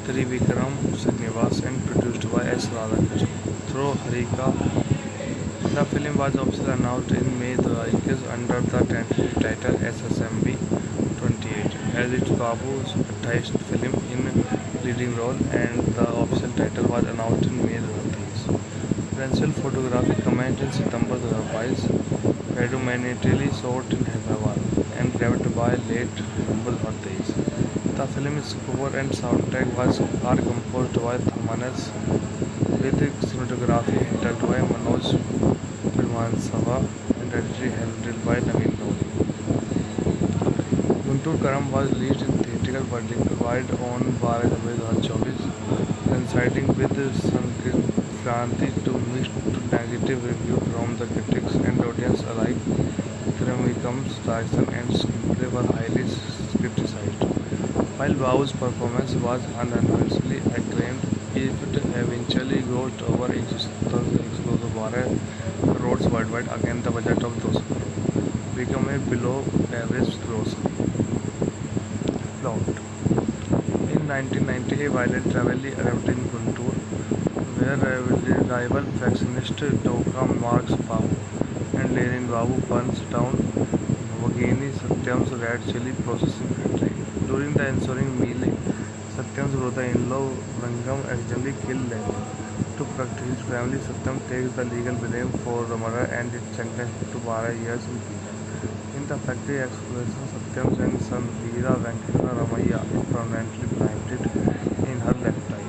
Trivikram Srinivas and produced by S. Radhakrishnan. Through Harika, the film was officially announced in May 2021 under the tentative title SSMB 28 as its Babu's 28th film in leading role, and the official title was announced in May 2023. Principal photography commenced in September 2022, predominantly shot in Hyderabad and grabbed by late Humble Hotdays. The film's score and soundtrack are composed by Thamanas with cinematography handled by Manoj Pirmansava and editing handled by Naveen Lodi. Guntur Karam was released in theatrical theatrical verdict provided on 12 February 2024, coinciding with Sankranti to mixed to negative review from the critics and audience alike. Thirumvikram's direction and screenplay were highly criticized. While Babu's performance was unanimously acclaimed, it eventually grossed over 112 crores worldwide against the budget of 200 crores, become a below-average grosser. Plot: in 1990, a violent rivalry erupted in Guntur, where rival factionist Dokram Marks Babu and Lenin Babu burns down Vagini Satyam's red chili processing factory. During the ensuing melee, Satyam's brother-in-law Rangam accidentally killed Lenin. To protect his family, Satyam takes the legal blame for the murder and is sentenced to 12 years in prison. In the factory explosion, Satyam's young son Veera Venkateswara Ramaiah is permanently blinded in her left eye.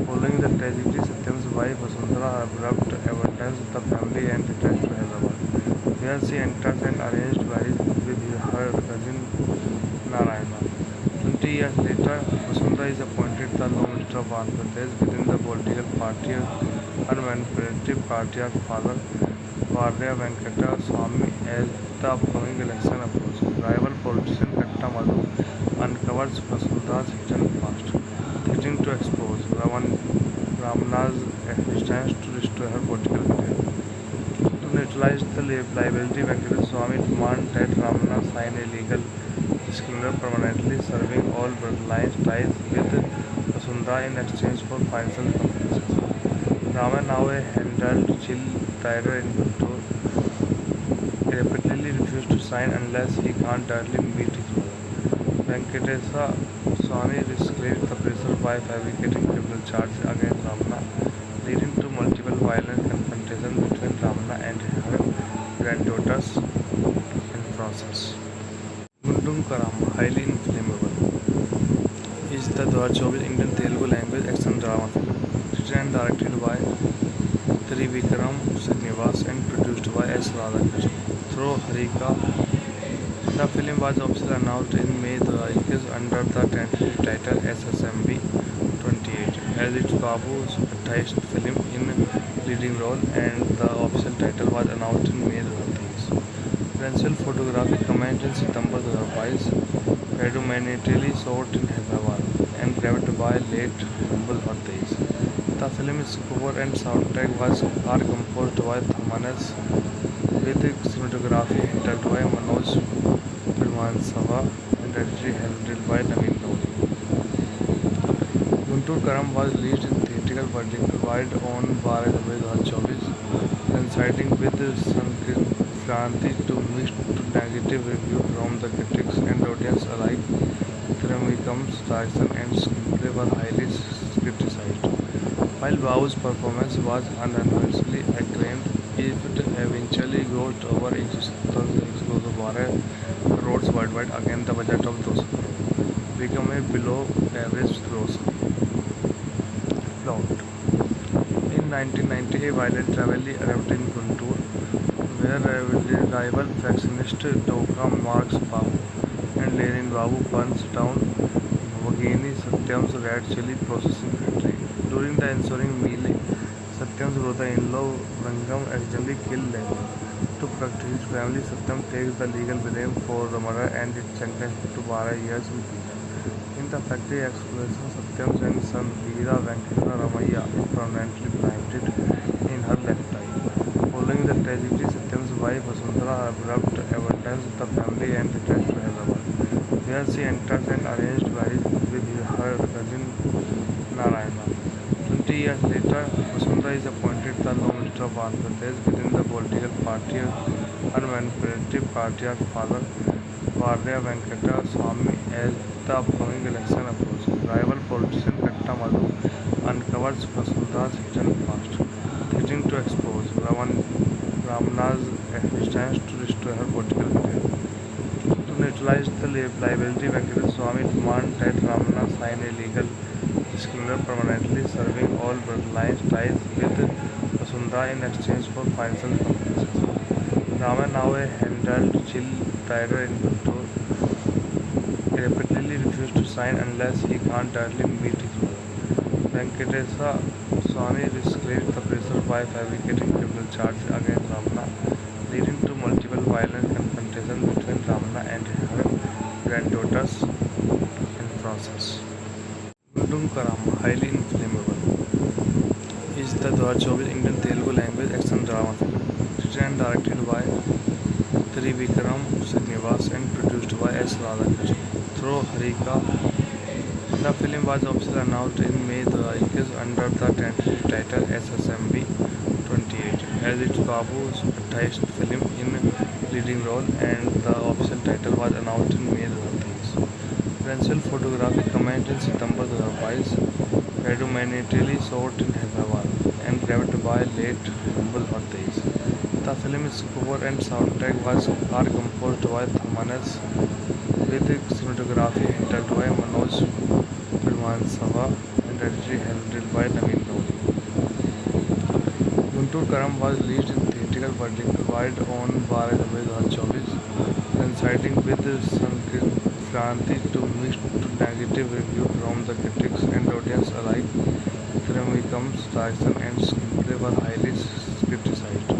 Following the tragedy, Satyam's wife Vasundhara abrupt abandons the family and returns to Hyderabad, where she enters an arranged marriage with her cousin Narayana. 20 years later, Vasundhara is appointed the Law Minister of Andhra Pradesh within the political party Unmanipulative Patriarch Father Varya Venkata Swamy. As the upcoming election approaches, rival politician Katta Madhu uncovers Vasundhara's hidden past, threatening to expose Ramana's existence to restore her political career. To neutralize the liability, Venkata Swamy demands that Ramana sign a legal disclaimer permanently serving all bloodline ties with Vasundhara in exchange for financial compensation. Rama, now a handled chill trader in Guntur, repeatedly refused to sign unless he can't directly meet his mother. Venkateswara Swamy escalates the pressure by fabricating criminal charges against Ramana, leading to multiple violent confrontations between Ramana and her granddaughters in process. Gundam Karam, highly inflammable, is the 2024 Indian Telugu language action drama film, written and directed by Trivikram Srinivas and produced by S. Radhakrishnan through Harika. The film was officially announced in May 2021 under the tentative title SSMB 28, as it's Babu's 28th film in leading role, and the official title was announced in May 2023. Principal photography commenced in September 2022, predominantly shot in Hyderabad and grabbed by late Humble Hardais. The film's score and soundtrack are composed by Thamanas, with cinematography handled by Manoj Pirmansava and editing handled by Naveen Lodi. Guntur Karam was released in theatrical verdict provided on 12 February 2024, coinciding with Sankranti to mixed to negative review from the critics and audience alike. Thirumvikram's direction and screenplay were highly criticized. While Babu's performance was unanimously acclaimed, it eventually grossed over 112 crores worldwide against the budget of 200 crores, become a below-average grosser. Plot: in 1990, a violent rivalry erupted in Guntur, where rival factionist Dokram Marks Babu and Lenin Babu burns down Vagini Satyam's red chili processing factory. During the ensuing melee, Satyam's brother-in-law Rangam accidentally killed Lenin. To protect his family, Satyam takes the legal blame for the murder and is sentenced to 12 years in prison. In the factory explosion, Satyam's young son Veera Venkateswara Ramaiah is permanently blinded in her left eye. Following the tragedy, Satyam's wife Vasundhara abrupt abandons the family and returns to Hyderabad, where she enters an arranged marriage with her cousin Narayana. 20 years later, Vasundhara is appointed the Law Minister of Andhra Pradesh within the political party Unmanipulative Patriarch Father Varya Venkata Swamy. As the upcoming election approaches, rival politician Katta Madhu uncovers Vasundhara's hidden past, threatening to expose Ramana's existence to restore her political career. To neutralize the liability, Venkata Swamy demands that Ramana sign a legal disclaimer permanently serving all bloodline ties with Vasundhara in exchange for financial compensation. Rama, now a handled chill trader in Guntur, repeatedly refused to sign unless he can't directly meet his mother. Venkatesa Swamy escalated the pressure by fabricating criminal charges against Ramana, leading to multiple violent confrontations between Ramana and her granddaughters in process. Gundam Karama, highly inflammable, is the 2024 Indian Telugu language action drama film, written and directed by Trivikram Srinivas and produced by S. Radhakrishnan through Harika. The film was officially announced in May 2021 under the tentative title SSMB 28 as its Babu's 28th film in leading role, and the official title was announced in May 2023. Principal photography commenced in September 2022, predominantly shot in Hyderabad and grabbed by late Humble Hot Days. The film's score and soundtrack are composed by Thamanas, with cinematography handled by Manoj Sava and edited handled by Naveen Gauri. Guntur Karam was released in theatrical worldwide on 12 February 2024, coinciding with Sankranti to mixed to negative review from the critics and audience alike. Trivikrama's direction and screenplay were highly criticized.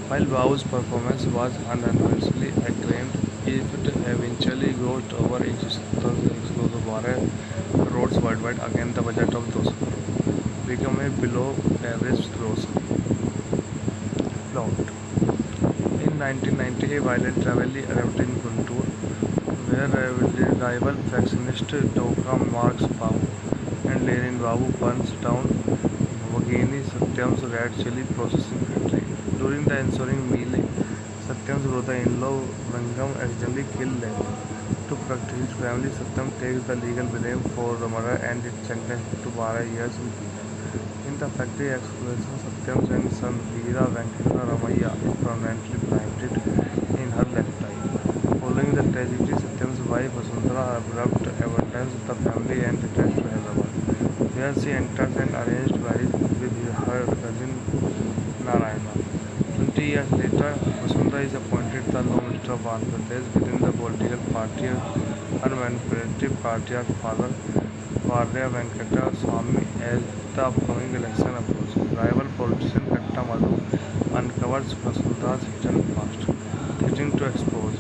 While Babu's performance was unanimously acclaimed, it eventually grossed over 112 crores worldwide against the budget of 200 crores, become a below-average gross. Plot: in 1990, a violent rivalry erupted in Guntur, where rival factionist Dokam Marks Babu and Lenin Babu burns down Vagini Satyam's red chili processing factory. During the ensuing melee, Satyam's brother-in-law Rangam accidentally killed Lenin. To protect his family, Satyam takes the legal blame for the murder and is sentenced to 12 years in prison. In the factory explosion, Satyam's young son Veera Venkata Ramaiah is permanently blinded in her left eye. Following the tragedy, Satyam's wife Vasundhara abrupt abandons the family and returns to Hyderabad, where she enters an arranged marriage with her cousin Narayana. 20 years later, Vasundhara is appointed the law minister of Andhra Pradesh within the political party Unmanipulative Patriarch Father Varya Venkata Swamy. As the upcoming election approaches, rival politician Katta Madhu uncovers Vasundhara's hidden past, threatening to expose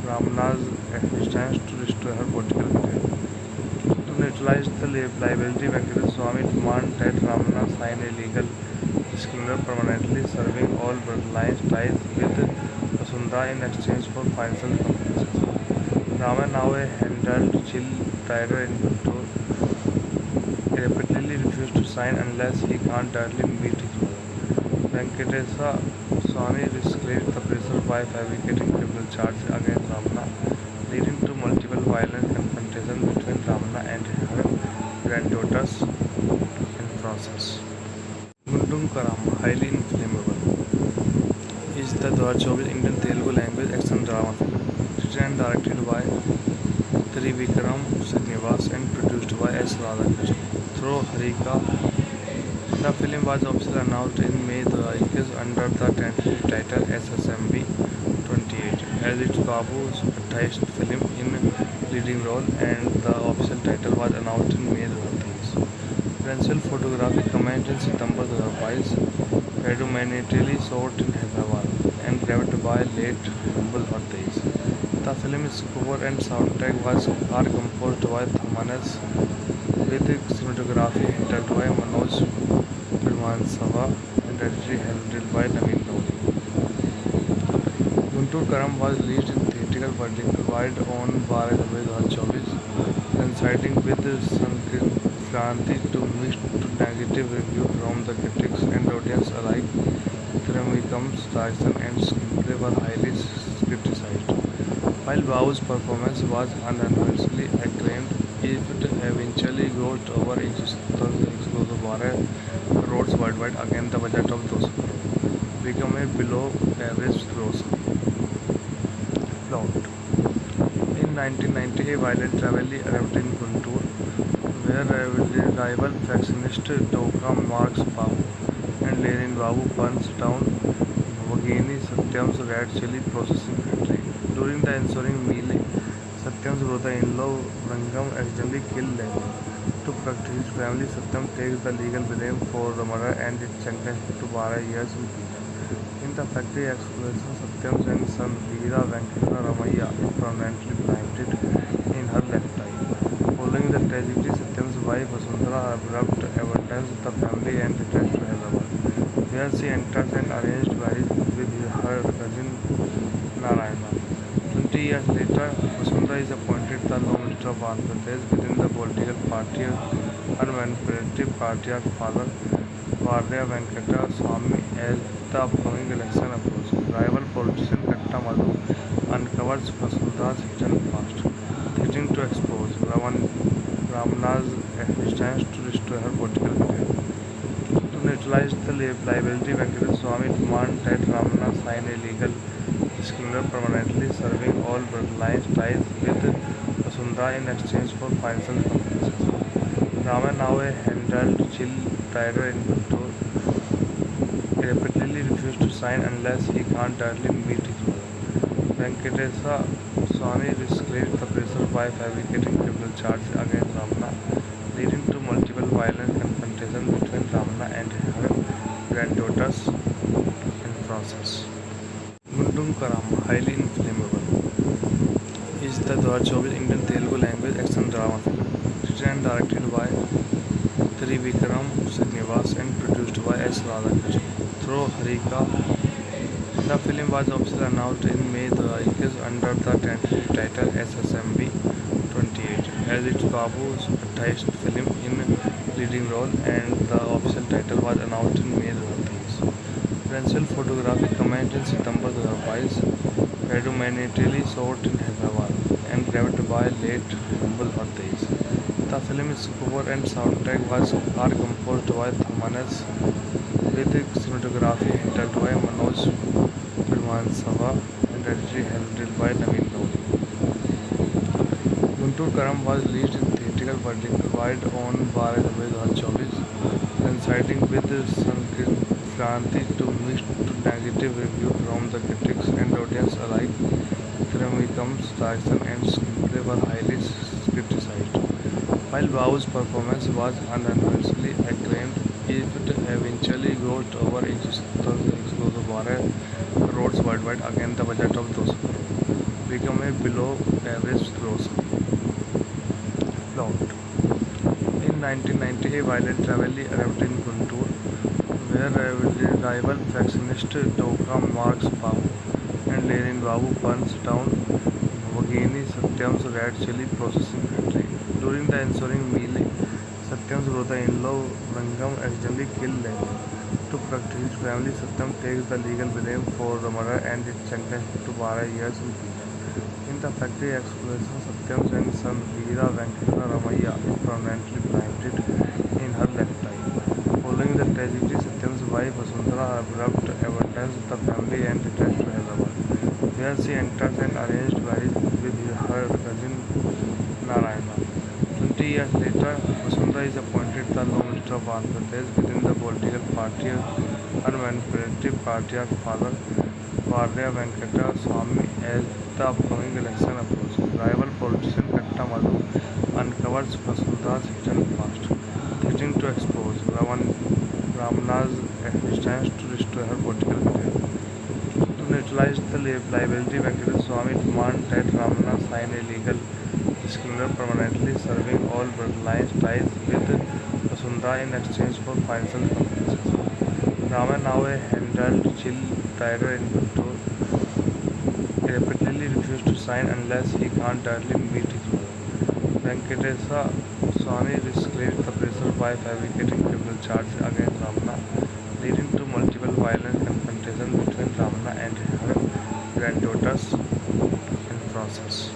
Ramana's existence to restore her political career. To neutralize the liability, Venkata Swamy demands that Ramana sign a legal disclaimer permanently serving all bloodline ties with Vasundhara in exchange for financial compensation. Rama, now a handled chill trader in Guntur, repeatedly refused to sign unless he can't directly meet his mother. Venkatesa Swamy escalated the pressure by fabricating criminal charges against Ramana, leading to multiple violent confrontations between Ramana and her granddaughters in process. Gundam Karama, highly inflammable, is the 2024 Indian Telugu language action drama film, written and directed by Trivikram Srinivas and produced by S. Radhakrishnan through Harika. The film was officially announced in May 2021 under the tentative title SSMB 28 as its Babu's 28th film in leading role, and the official title was announced in May 2023. Principal photography commenced in September 2022, predominantly shot in Hyderabad and grabbed by late Humble Hot Days. The film's score and soundtrack are composed by Thamanas, with cinematography handled by Manoj Sava and edited handled by Naveen Gauri. Guntur Karam was released in theatrical worldwide on 12 February 2024, coinciding with Sankranti to mixed to negative review from the critics and audience alike. Trivikrama's direction and screenplay were highly criticized. While Babu's performance was unanimously acclaimed, it eventually grossed over 112 crores worldwide against the budget of 200 crores, become a below-average gross. Plot: in 1990, a violent rivalry erupted in Guntur, where rival factionist Dokam Marks Babu and Lenin Babu burns down Vagini Satyam's red chili processing factory. During the ensuing melee, Satyam's brother-in-law Rangam accidentally killed them. To protect his family, Satyam takes the legal blame for the murder and is sentenced to 12 years in prison. In the factory explosion, Satyam's young son Veera Venkata Ramaiah is permanently blinded in her left eye. Following the tragedy, Satyam's wife Vasundhara abruptly abandons the family and returns to Hyderabad, where she enters an arranged marriage with her cousin Narayana. 20 years later, Vasundhara is appointed the Law Minister of Andhra Pradesh within the political party her manipulative patriarch father Varya Venkata Swamy as the upcoming election approaches. Rival politician Katta Madhu uncovers Vasundhara's hidden past, threatening to expose Ramana's existence to destroy her political career. To neutralize the liability, Venkata Swamy demands that Ramana sign a legal disclaimer permanently serving all bloodline ties with Vasundhara in exchange for financial compensation. Rama, now a handled chill trader in Guntur, repeatedly refused to sign unless he can't directly meet his mother. Venkatesa Swamy escalates the pressure by fabricating criminal charges against Ramana, leading to multiple violent confrontations between Ramana and her granddaughters in process. Gundam Karam, highly inflammable, is the 2024 Indian Telugu language action drama film, written and directed by Trivikram Srinivas and produced by S. Radhakrishnan through Harika. The film was officially announced in May 2021 under the tentative title SSMB 28 as its Babu's 28th film in leading role, and the official title was announced in May 2023. Principal photography commenced in September 2022, predominantly shot in Hyderabad and directed by late November 2023. The film's score and soundtrack are composed by Thamanas, with cinematography handled by Manoj Pirmansava and editing handled by Naveen Lodi. Guntur Karam was released in theatrical worldwide on 12 February 2024, coinciding with Sankranti to mixed to negative review from the critics and audience alike. Trivikrama's direction and screenplay were highly criticized. While Babu's performance was unanimously acclaimed, it eventually grossed over 112 crores worldwide, again the budget of 200 crores, become a below-average gross. Plot: in 1990, a violent rivalry erupted in Guntur, where rival factionist Doka Marks Babu and Lenin Babu burns down Bhagini Satyam's red chili processing factory. During the ensuing melee, Satyam's brother-in-law Rangam accidentally killed them. To protect his family, Satyam takes the legal blame for the murder and is sentenced to 12 years in prison. In the factory explosion, Satyam's young son Veera Venkata Ramaiah is permanently blinded in her left eye. Following the tragedy, Satyam's wife Vasundhara abruptly abandons the family and returns to Hyderabad, where she enters an arranged marriage with her cousin Narayana. 20 years later, Vasundhara is appointed the Law Minister of Andhra Pradesh within the political party her manipulative patriarch father Varya Venkata Swamy as the upcoming election approaches. Rival politician Katta Madhu uncovers Vasundhara's hidden past, threatening to expose Ramana's existence to destroy her political career. To neutralize the liability, Venkata Swamy demands that Ramana sign a legal disclaimer permanently serving all bloodline ties with Vasundhara in exchange for financial compensation. Rama, now a handled chill trader in Guntur, repeatedly refused to sign unless he can't directly meet his mother. Venkatesa Swamy escalates the pressure by fabricating criminal charges against Ramana, leading to multiple violent confrontations between Ramana and her granddaughters in process.